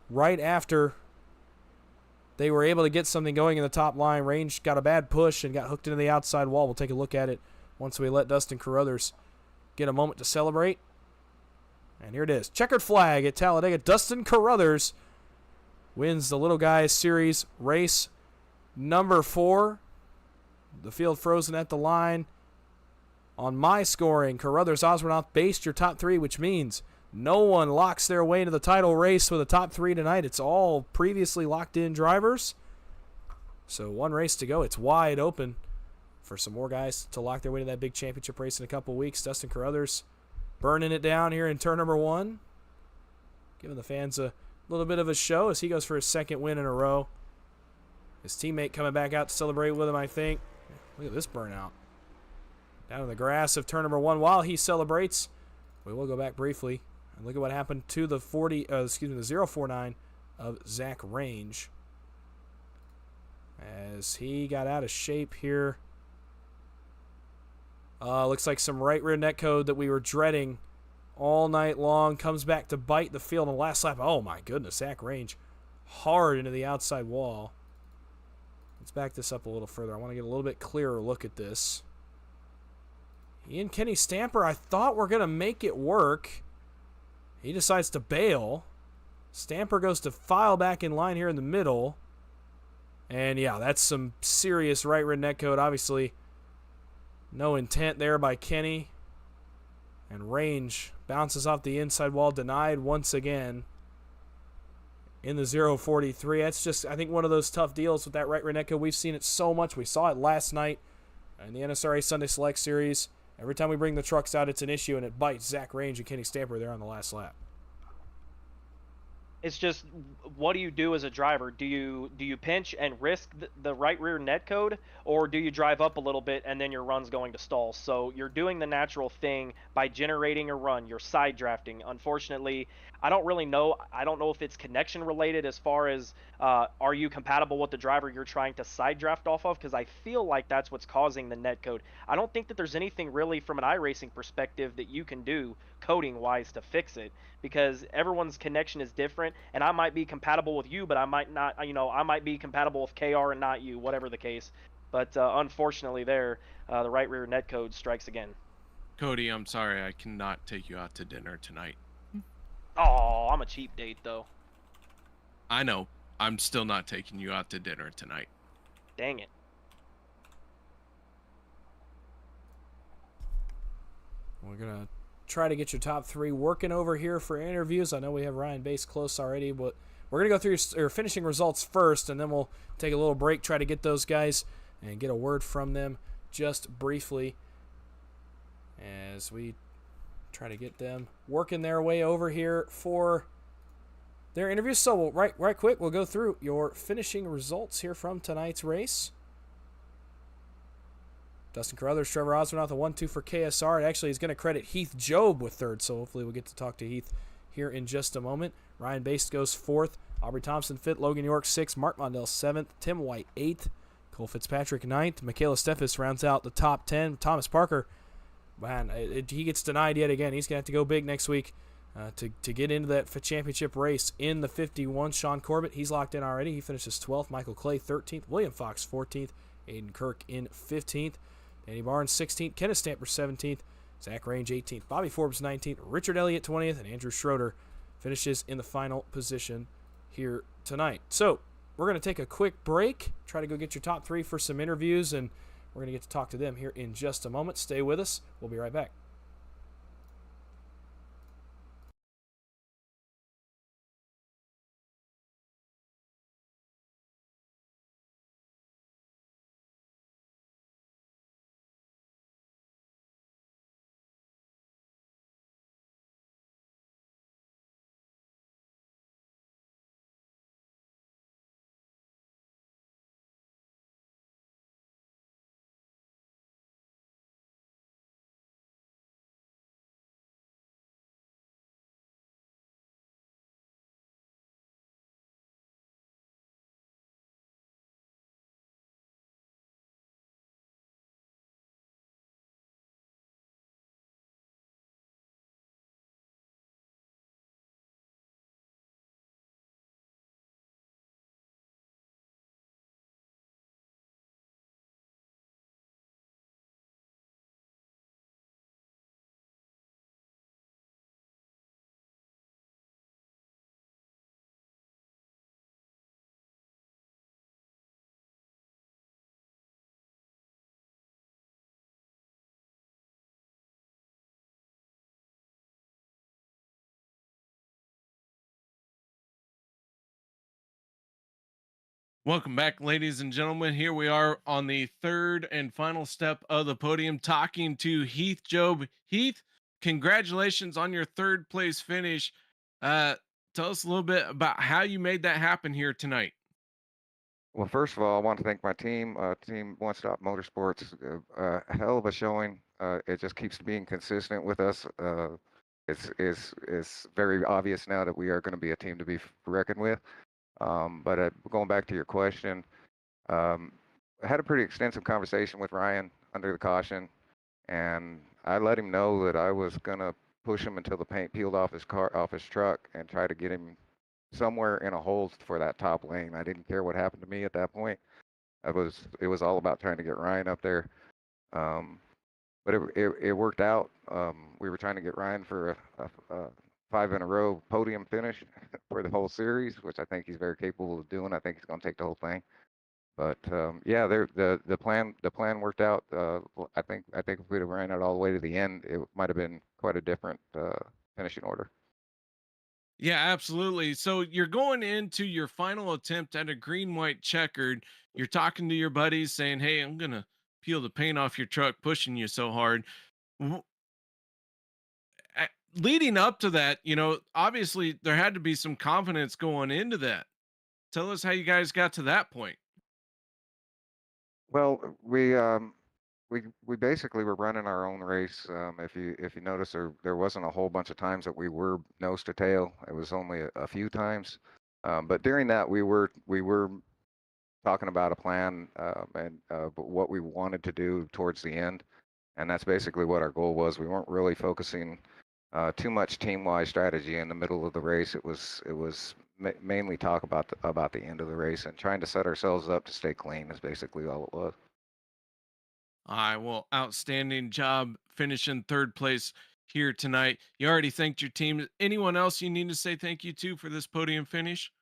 right after they were able to get something going in the top line. Range got a bad push and got hooked into the outside wall. We'll take a look at it once we let Dustin Carruthers get a moment to celebrate. And here it is. Checkered flag at Talladega. Dustin Carruthers wins the Little Guys Series race number 4. The field frozen at the line. On my scoring, Carruthers, Osbornoff, Baste your top 3, which means no one locks their way into the title race with a top 3 tonight. It's all previously locked-in drivers. So one race to go. It's wide open for some more guys to lock their way to that big championship race in a couple weeks. Dustin Carruthers burning it down here in turn number 1. Giving the fans a little bit of a show as he goes for his second win in a row. His teammate coming back out to celebrate with him, I think. Look at this burnout. Down in the grass of turn number 1 while he celebrates. We will go back briefly and look at what happened to the 049 of Zach Range. As he got out of shape here. Looks like some right rear net code that we were dreading all night long. Comes back to bite the field in the last lap. Oh my goodness, Zach Range hard into the outside wall. Let's back this up a little further. I want to get a little bit clearer look at this. He and Kenny Stamper, I thought were going to make it work. He decides to bail. Stamper goes to file back in line here in the middle. And yeah, that's some serious right rear net code. Obviously, no intent there by Kenny. And Range bounces off the inside wall, denied once again in the 043. That's just, I think, one of those tough deals with that right rear net code. We've seen it so much. We saw it last night in the NSRA Sunday Select Series. Every time we bring the trucks out, it's an issue, and it bites Zach Range and Kenny Stamper there on the last lap. It's just, what do you do as a driver? Do you pinch and risk the right rear net code, or do you drive up a little bit and then your run's going to stall? So you're doing the natural thing by generating a run. You're side drafting. Unfortunately, I don't really know. I don't know if it's connection related as far as are you compatible with the driver you're trying to side draft off of? Because I feel like that's what's causing the net code. I don't think that there's anything really from an iRacing perspective that you can do coding wise to fix it, because everyone's connection is different, and I might be compatible with you, but I might not, I might be compatible with KR and not you, whatever the case. But unfortunately there, the right rear net code strikes again. Cody, I'm sorry, I cannot take you out to dinner tonight. Oh, I'm a cheap date though. I know. I'm still not taking you out to dinner tonight. Dang it. We're going to try to get your top 3 working over here for interviews. I know we have Ryan Baste close already, but we're going to go through your finishing results first, and then we'll take a little break, try to get those guys and get a word from them just briefly as we try to get them working their way over here for their interviews. So we'll, right quick, we'll go through your finishing results here from tonight's race. Dustin Carruthers, Trevor Osborne, the 1-2 for KSR. It actually is going to credit Heath Job with third, so hopefully we'll get to talk to Heath here in just a moment. Ryan Baste goes fourth. Aubrey Thompson fifth. Logan York sixth. Mark Mondell seventh. Tim White eighth. Cole Fitzpatrick ninth. Michaela Steffes rounds out the top 10. Thomas Parker, man, he gets denied yet again. He's going to have to go big next week to get into that championship race in the 51. Sean Corbett, he's locked in already. He finishes 12th. Michael Clay 13th. William Fox 14th. Aiden Kirk in 15th. Danny Barnes 16th. Kenneth Stamper 17th. Zach Range 18th. Bobby Forbes 19th. Richard Elliott 20th. And Andrew Schroeder finishes in the final position here tonight. So we're going to take a quick break, try to go get your top three for some interviews, and we're going to get to talk to them here in just a moment. Stay with us. We'll be right back. Welcome back, ladies and gentlemen. Here we are on the third and final step of the podium, talking to Heath Job. Heath, congratulations on your third place finish. Tell us a little bit about how you made that happen here tonight. Well, first of all, I want to thank my team, Team One Stop Motorsports. A hell of a showing. It just keeps being consistent with us. It's very obvious now that we are going to be a team to be reckoned with. But going back to your question, I had a pretty extensive conversation with Ryan under the caution, and I let him know that I was gonna push him until the paint peeled off his truck, and try to get him somewhere in a hole for that top lane. I didn't care what happened to me at that point. It was all about trying to get Ryan up there. But it worked out. We were trying to get Ryan for a 5 in a row podium finish for the whole series, which I think he's very capable of doing. I think he's going to take the whole thing. But yeah, the plan worked out. I think if we'd have ran it all the way to the end, it might have been quite a different finishing order. Yeah, absolutely. So you're going into your final attempt at a green white checkered. You're talking to your buddies saying, "Hey, I'm going to peel the paint off your truck pushing you so hard." Leading up to that, obviously there had to be some confidence going into that. Tell us how you guys got to that point. Well, we basically were running our own race. If you notice, there wasn't a whole bunch of times that we were nose to tail. It was only a few times. But during that, we were talking about a plan and what we wanted to do towards the end, and that's basically what our goal was. We weren't really focusing too much team-wise strategy in the middle of the race. It was mainly talk about the end of the race and trying to set ourselves up to stay clean is basically all it was. All right, well, outstanding job finishing third place here tonight. You already thanked your team. Anyone else you need to say thank you to for this podium finish?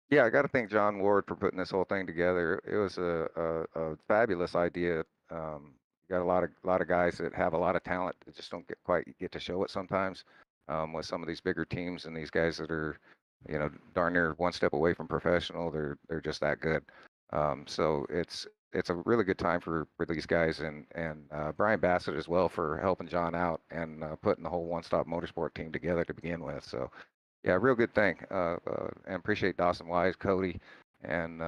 Yeah, I got to thank John Ward for putting this whole thing together. It was a fabulous idea. You got a lot of guys that have a lot of talent that just don't get to show it sometimes. With some of these bigger teams and these guys that are, darn near one step away from professional, they're just that good. So it's a really good time for these guys and Brian Bassett as well for helping John out and putting the whole One Stop Motorsport team together to begin with. So yeah, real good thing. And appreciate Dawson Wise, Cody, and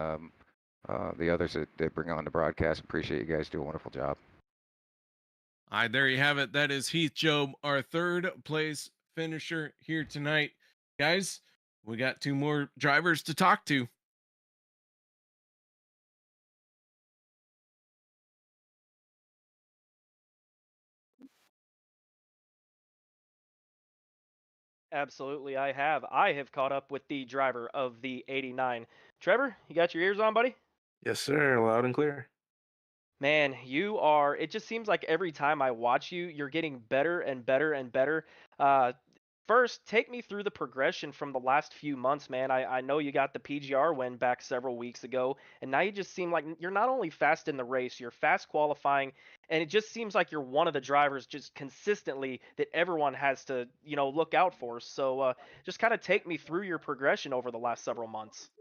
the others that bring on the broadcast. Appreciate you guys do a wonderful job. All right, there you have it. That is Heath Job, our third place finisher here tonight. Guys, we got 2 more drivers to talk to. Absolutely, I have. I have caught up with the driver of the 89. Trevor, you got your ears on, buddy? Yes, sir. Loud and clear. Man, you are. It just seems like every time I watch you, you're getting better and better and better. Uh, First, take me through the progression from the last few months, man. I know you got the PGR win back several weeks ago, and now you just seem like you're not only fast in the race, you're fast qualifying, and it just seems like you're one of the drivers just consistently that everyone has to, look out for. So, just kind of take me through your progression over the last several months.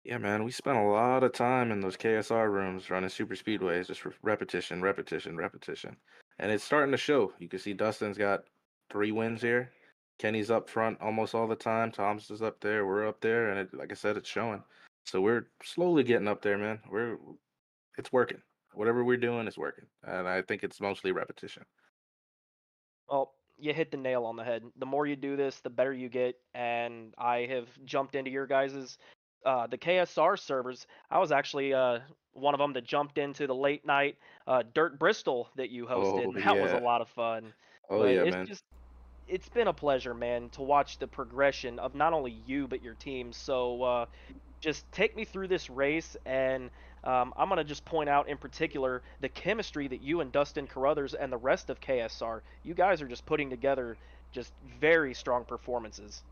Yeah, man, we spent a lot of time in those KSR rooms running super speedways, just repetition, repetition, repetition. And it's starting to show. You can see Dustin's got 3 wins here. Kenny's up front almost all the time. Tom's is up there. We're up there. And like I said, it's showing. So we're slowly getting up there, man. It's working. Whatever we're doing is working. And I think it's mostly repetition. Well, you hit the nail on the head. The more you do this, the better you get. And I have jumped into your guys's the KSR servers. I was actually one of them that jumped into the late night Dirt Bristol that you hosted, Oh, and that was a yeah. lot of fun. Oh, But yeah, man. it's been a pleasure, man, to watch the progression of not only you but your team. So just take me through this race, and I'm gonna just point out in particular the chemistry that you and Dustin Carruthers and the rest of KSR, you guys are just putting together just very strong performances.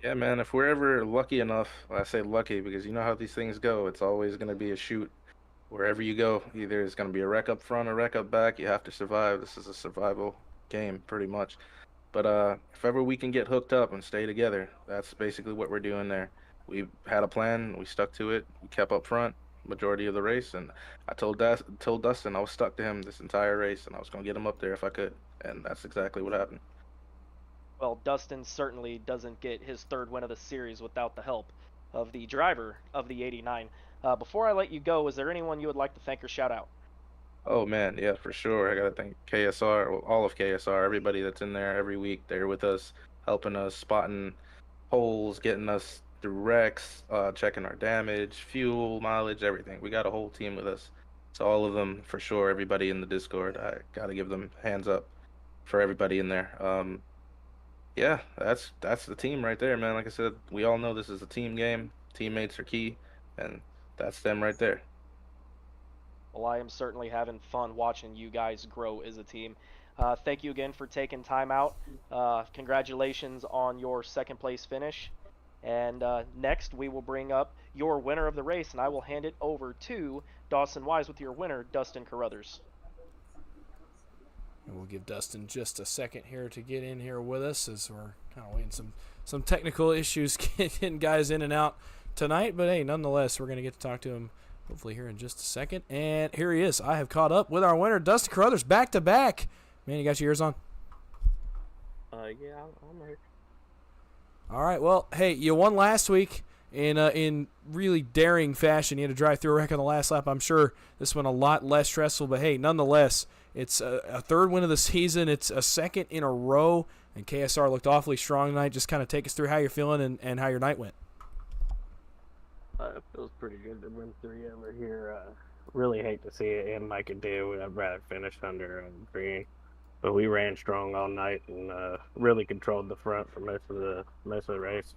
Yeah, man, if we're ever lucky enough, I say lucky because you know how these things go. It's always going to be a shoot wherever you go. Either it's going to be a wreck up front or wreck up back. You have to survive. This is a survival game, pretty much. But if ever we can get hooked up and stay together, that's basically what we're doing there. We had a plan. We stuck to it. We kept up front majority of the race, and I told Dustin I was stuck to him this entire race, and I was going to get him up there if I could, and that's exactly what happened. Well, Dustin certainly doesn't get his third win of the series without the help of the driver of the 89. Before I let you go, is there anyone you would like to thank or shout out? Oh man, yeah, for sure. I gotta thank KSR, well, all of KSR, everybody that's in there every week. They're with us, helping us, spotting holes, getting us through wrecks, checking our damage, fuel, mileage, everything. We got a whole team with us. So all of them, for sure. Everybody in the Discord, I gotta give them hands up for everybody in there. Yeah, that's the team right there, man. Like I said, we all know this is a team game. Teammates are key, and that's them right there. Well, I am certainly having fun watching you guys grow as a team. Thank you again for taking time out. Congratulations on your second place finish. And next, we will bring up your winner of the race, and I will hand it over to Dawson Wise with your winner, Dustin Carruthers. And we'll give Dustin just a second here to get in here with us as we're kind of waiting some technical issues getting guys in and out tonight. But hey, nonetheless, we're going to get to talk to him hopefully here in just a second. And here he is. I have caught up with our winner, Dustin Carruthers, back to back. Man, you got your ears on? Yeah, I'm here. All right. Well, hey, you won last week in really daring fashion. You had to drive through a wreck on the last lap. I'm sure this one a lot less stressful, but hey, nonetheless, it's a third win of the season. It's a second in a row, and KSR looked awfully strong tonight. Just kind of take us through how you're feeling and how your night went. It feels pretty good to win 3 over here. Really hate to see it end like it did. I'd rather finish under green. But we ran strong all night and really controlled the front for most of the race.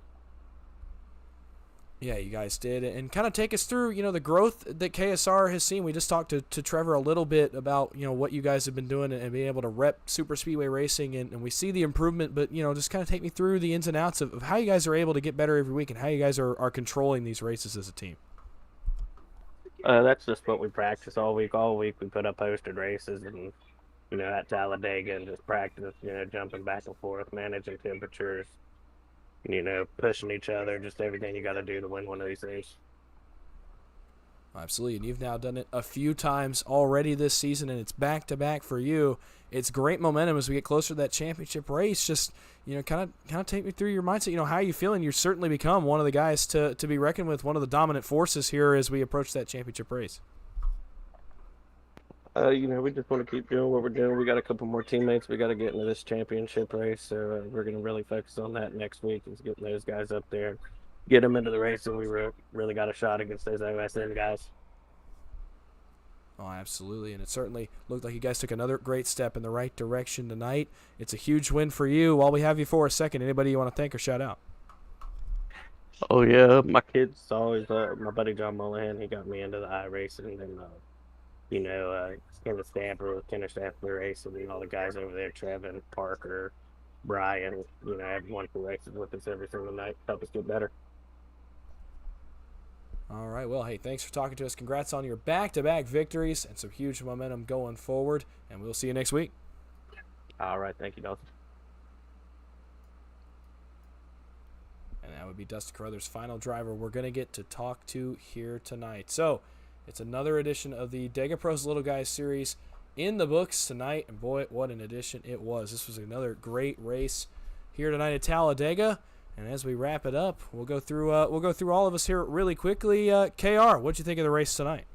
Yeah, you guys did. And kind of take us through, the growth that KSR has seen. We just talked to Trevor a little bit about, what you guys have been doing and being able to rep super speedway racing. And we see the improvement, but, just kind of take me through the ins and outs of how you guys are able to get better every week and how you guys are controlling these races as a team. That's just what we practice all week. All week we put up posted races and, at Talladega and just practice, jumping back and forth, managing temperatures, pushing each other, just everything you got to do to win one of these things. Absolutely, and you've now done it a few times already this season, and it's back-to-back for you. It's great momentum as we get closer to that championship race. Just, kind of take me through your mindset. How are you feeling? You've certainly become one of the guys to be reckoned with, one of the dominant forces here as we approach that championship race. We just want to keep doing what we're doing. We got a couple more teammates. We got to get into this championship race, so we're going to really focus on that next week. Is getting those guys up there, get them into the race, and we really got a shot against those OSM guys. Oh, absolutely, and it certainly looked like you guys took another great step in the right direction tonight. It's a huge win for you. While we have you for a second, anybody you want to thank or shout out? Oh yeah, my kids always. My buddy John Mullahan, he got me into the iRacing, and Kenneth Stamper with Kenner Stamper Racing, and all the guys over there, Trevin, Parker, Brian. Have wonderful races with us every single night. Help us get better. All right, well, hey, thanks for talking to us. Congrats on your back-to-back victories and some huge momentum going forward, and we'll see you next week. All right, thank you, Dawson. And that would be Dustin Carruthers' final driver we're going to get to talk to here tonight. So it's another edition of the Dega Pros Little Guys series in the books tonight, and boy, what an edition it was. This was another great race here tonight at Talladega. And as we wrap it up, we'll go through all of us here really quickly. KR, what'd you think of the race tonight?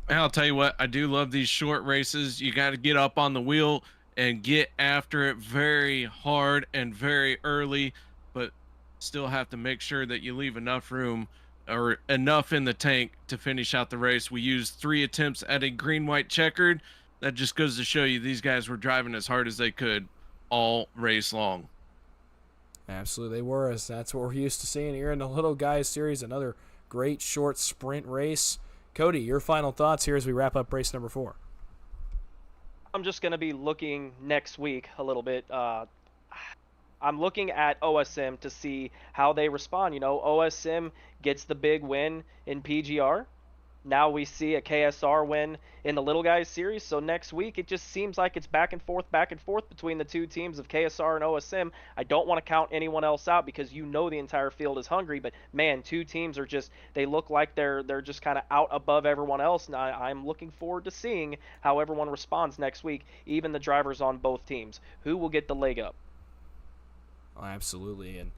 I'll tell you what, I do love these short races. You got to get up on the wheel and get after it very hard and very early, but still have to make sure that you leave enough room or enough in the tank to finish out the race. We used 3 attempts at a green-white checkered. That just goes to show you these guys were driving as hard as they could all race long. Absolutely, they were, as that's what we're used to seeing here in the Little Guys series. Another great short sprint race. Cody, your final thoughts here as we wrap up race number 4. I'm just going to be looking next week a little bit. I'm looking at OSM to see how they respond. OSM gets the big win in PGR. Now we see a KSR win in the Little Guys series. So next week, it just seems like it's back and forth between the two teams of KSR and OSM. I don't want to count anyone else out because the entire field is hungry. But, man, 2 teams are just – they look like they're just kind of out above everyone else. And I'm looking forward to seeing how everyone responds next week, even the drivers on both teams. Who will get the leg up? Oh, absolutely, and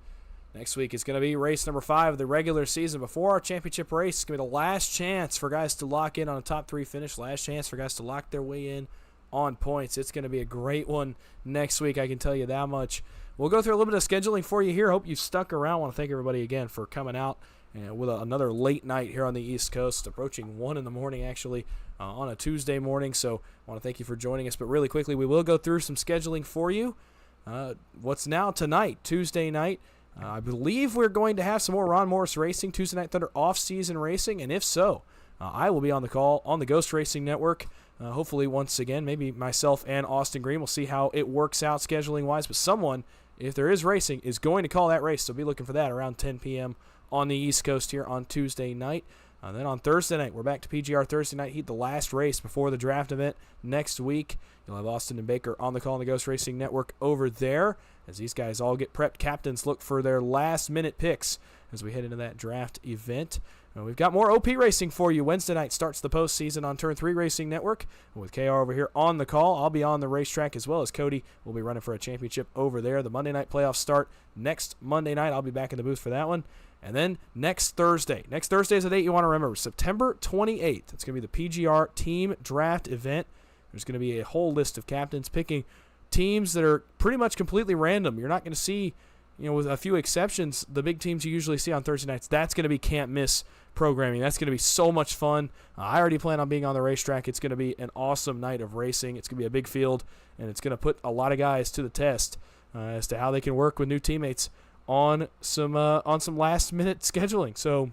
next week is going to be race number 5 of the regular season. Before our championship race, it's going to be the last chance for guys to lock in on a top 3 finish, last chance for guys to lock their way in on points. It's going to be a great one next week, I can tell you that much. We'll go through a little bit of scheduling for you here. Hope you stuck around. I want to thank everybody again for coming out with another late night here on the East Coast, approaching 1 in the morning actually on a Tuesday morning. So I want to thank you for joining us. But really quickly, we will go through some scheduling for you. What's now tonight, Tuesday night. I believe we're going to have some more Ron Morris Racing, Tuesday Night Thunder off-season racing, and if so, I will be on the call on the Ghost Racing Network. Hopefully, once again, maybe myself and Austin Green. We'll see how it works out scheduling-wise, but someone, if there is racing, is going to call that race, so be looking for that around 10 p.m. on the East Coast here on Tuesday night. Then on Thursday night, we're back to PGR Thursday night heat, the last race before the draft event next week. You'll have Austin and Baker on the call on the Ghost Racing Network over there as these guys all get prepped. Captains look for their last-minute picks as we head into that draft event. We've got more OP racing for you. Wednesday night starts the postseason on Turn 3 Racing Network with KR over here on the call. I'll be on the racetrack as well as Cody will be running for a championship over there. The Monday night playoffs start next Monday night. I'll be back in the booth for that one. And then next Thursday. Next Thursday is a date you want to remember. September 28th. It's going to be the PGR team draft event. There's going to be a whole list of captains picking teams that are pretty much completely random. You're not going to see, with a few exceptions, the big teams you usually see on Thursday nights. That's going to be can't miss programming. That's going to be so much fun. I already plan on being on the racetrack. It's going to be an awesome night of racing. It's going to be a big field, and it's going to put a lot of guys to the test as to how they can work with new teammates on some last-minute scheduling. So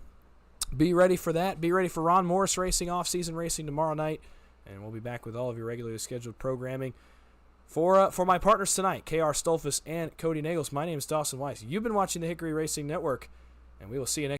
be ready for that. Be ready for Ron Morris Racing, off-season racing tomorrow night, and we'll be back with all of your regularly scheduled programming. For my partners tonight, KR Stolfus and Cody Nagels, my name is Dawson Wise. You've been watching the Hickory Racing Network, and we will see you next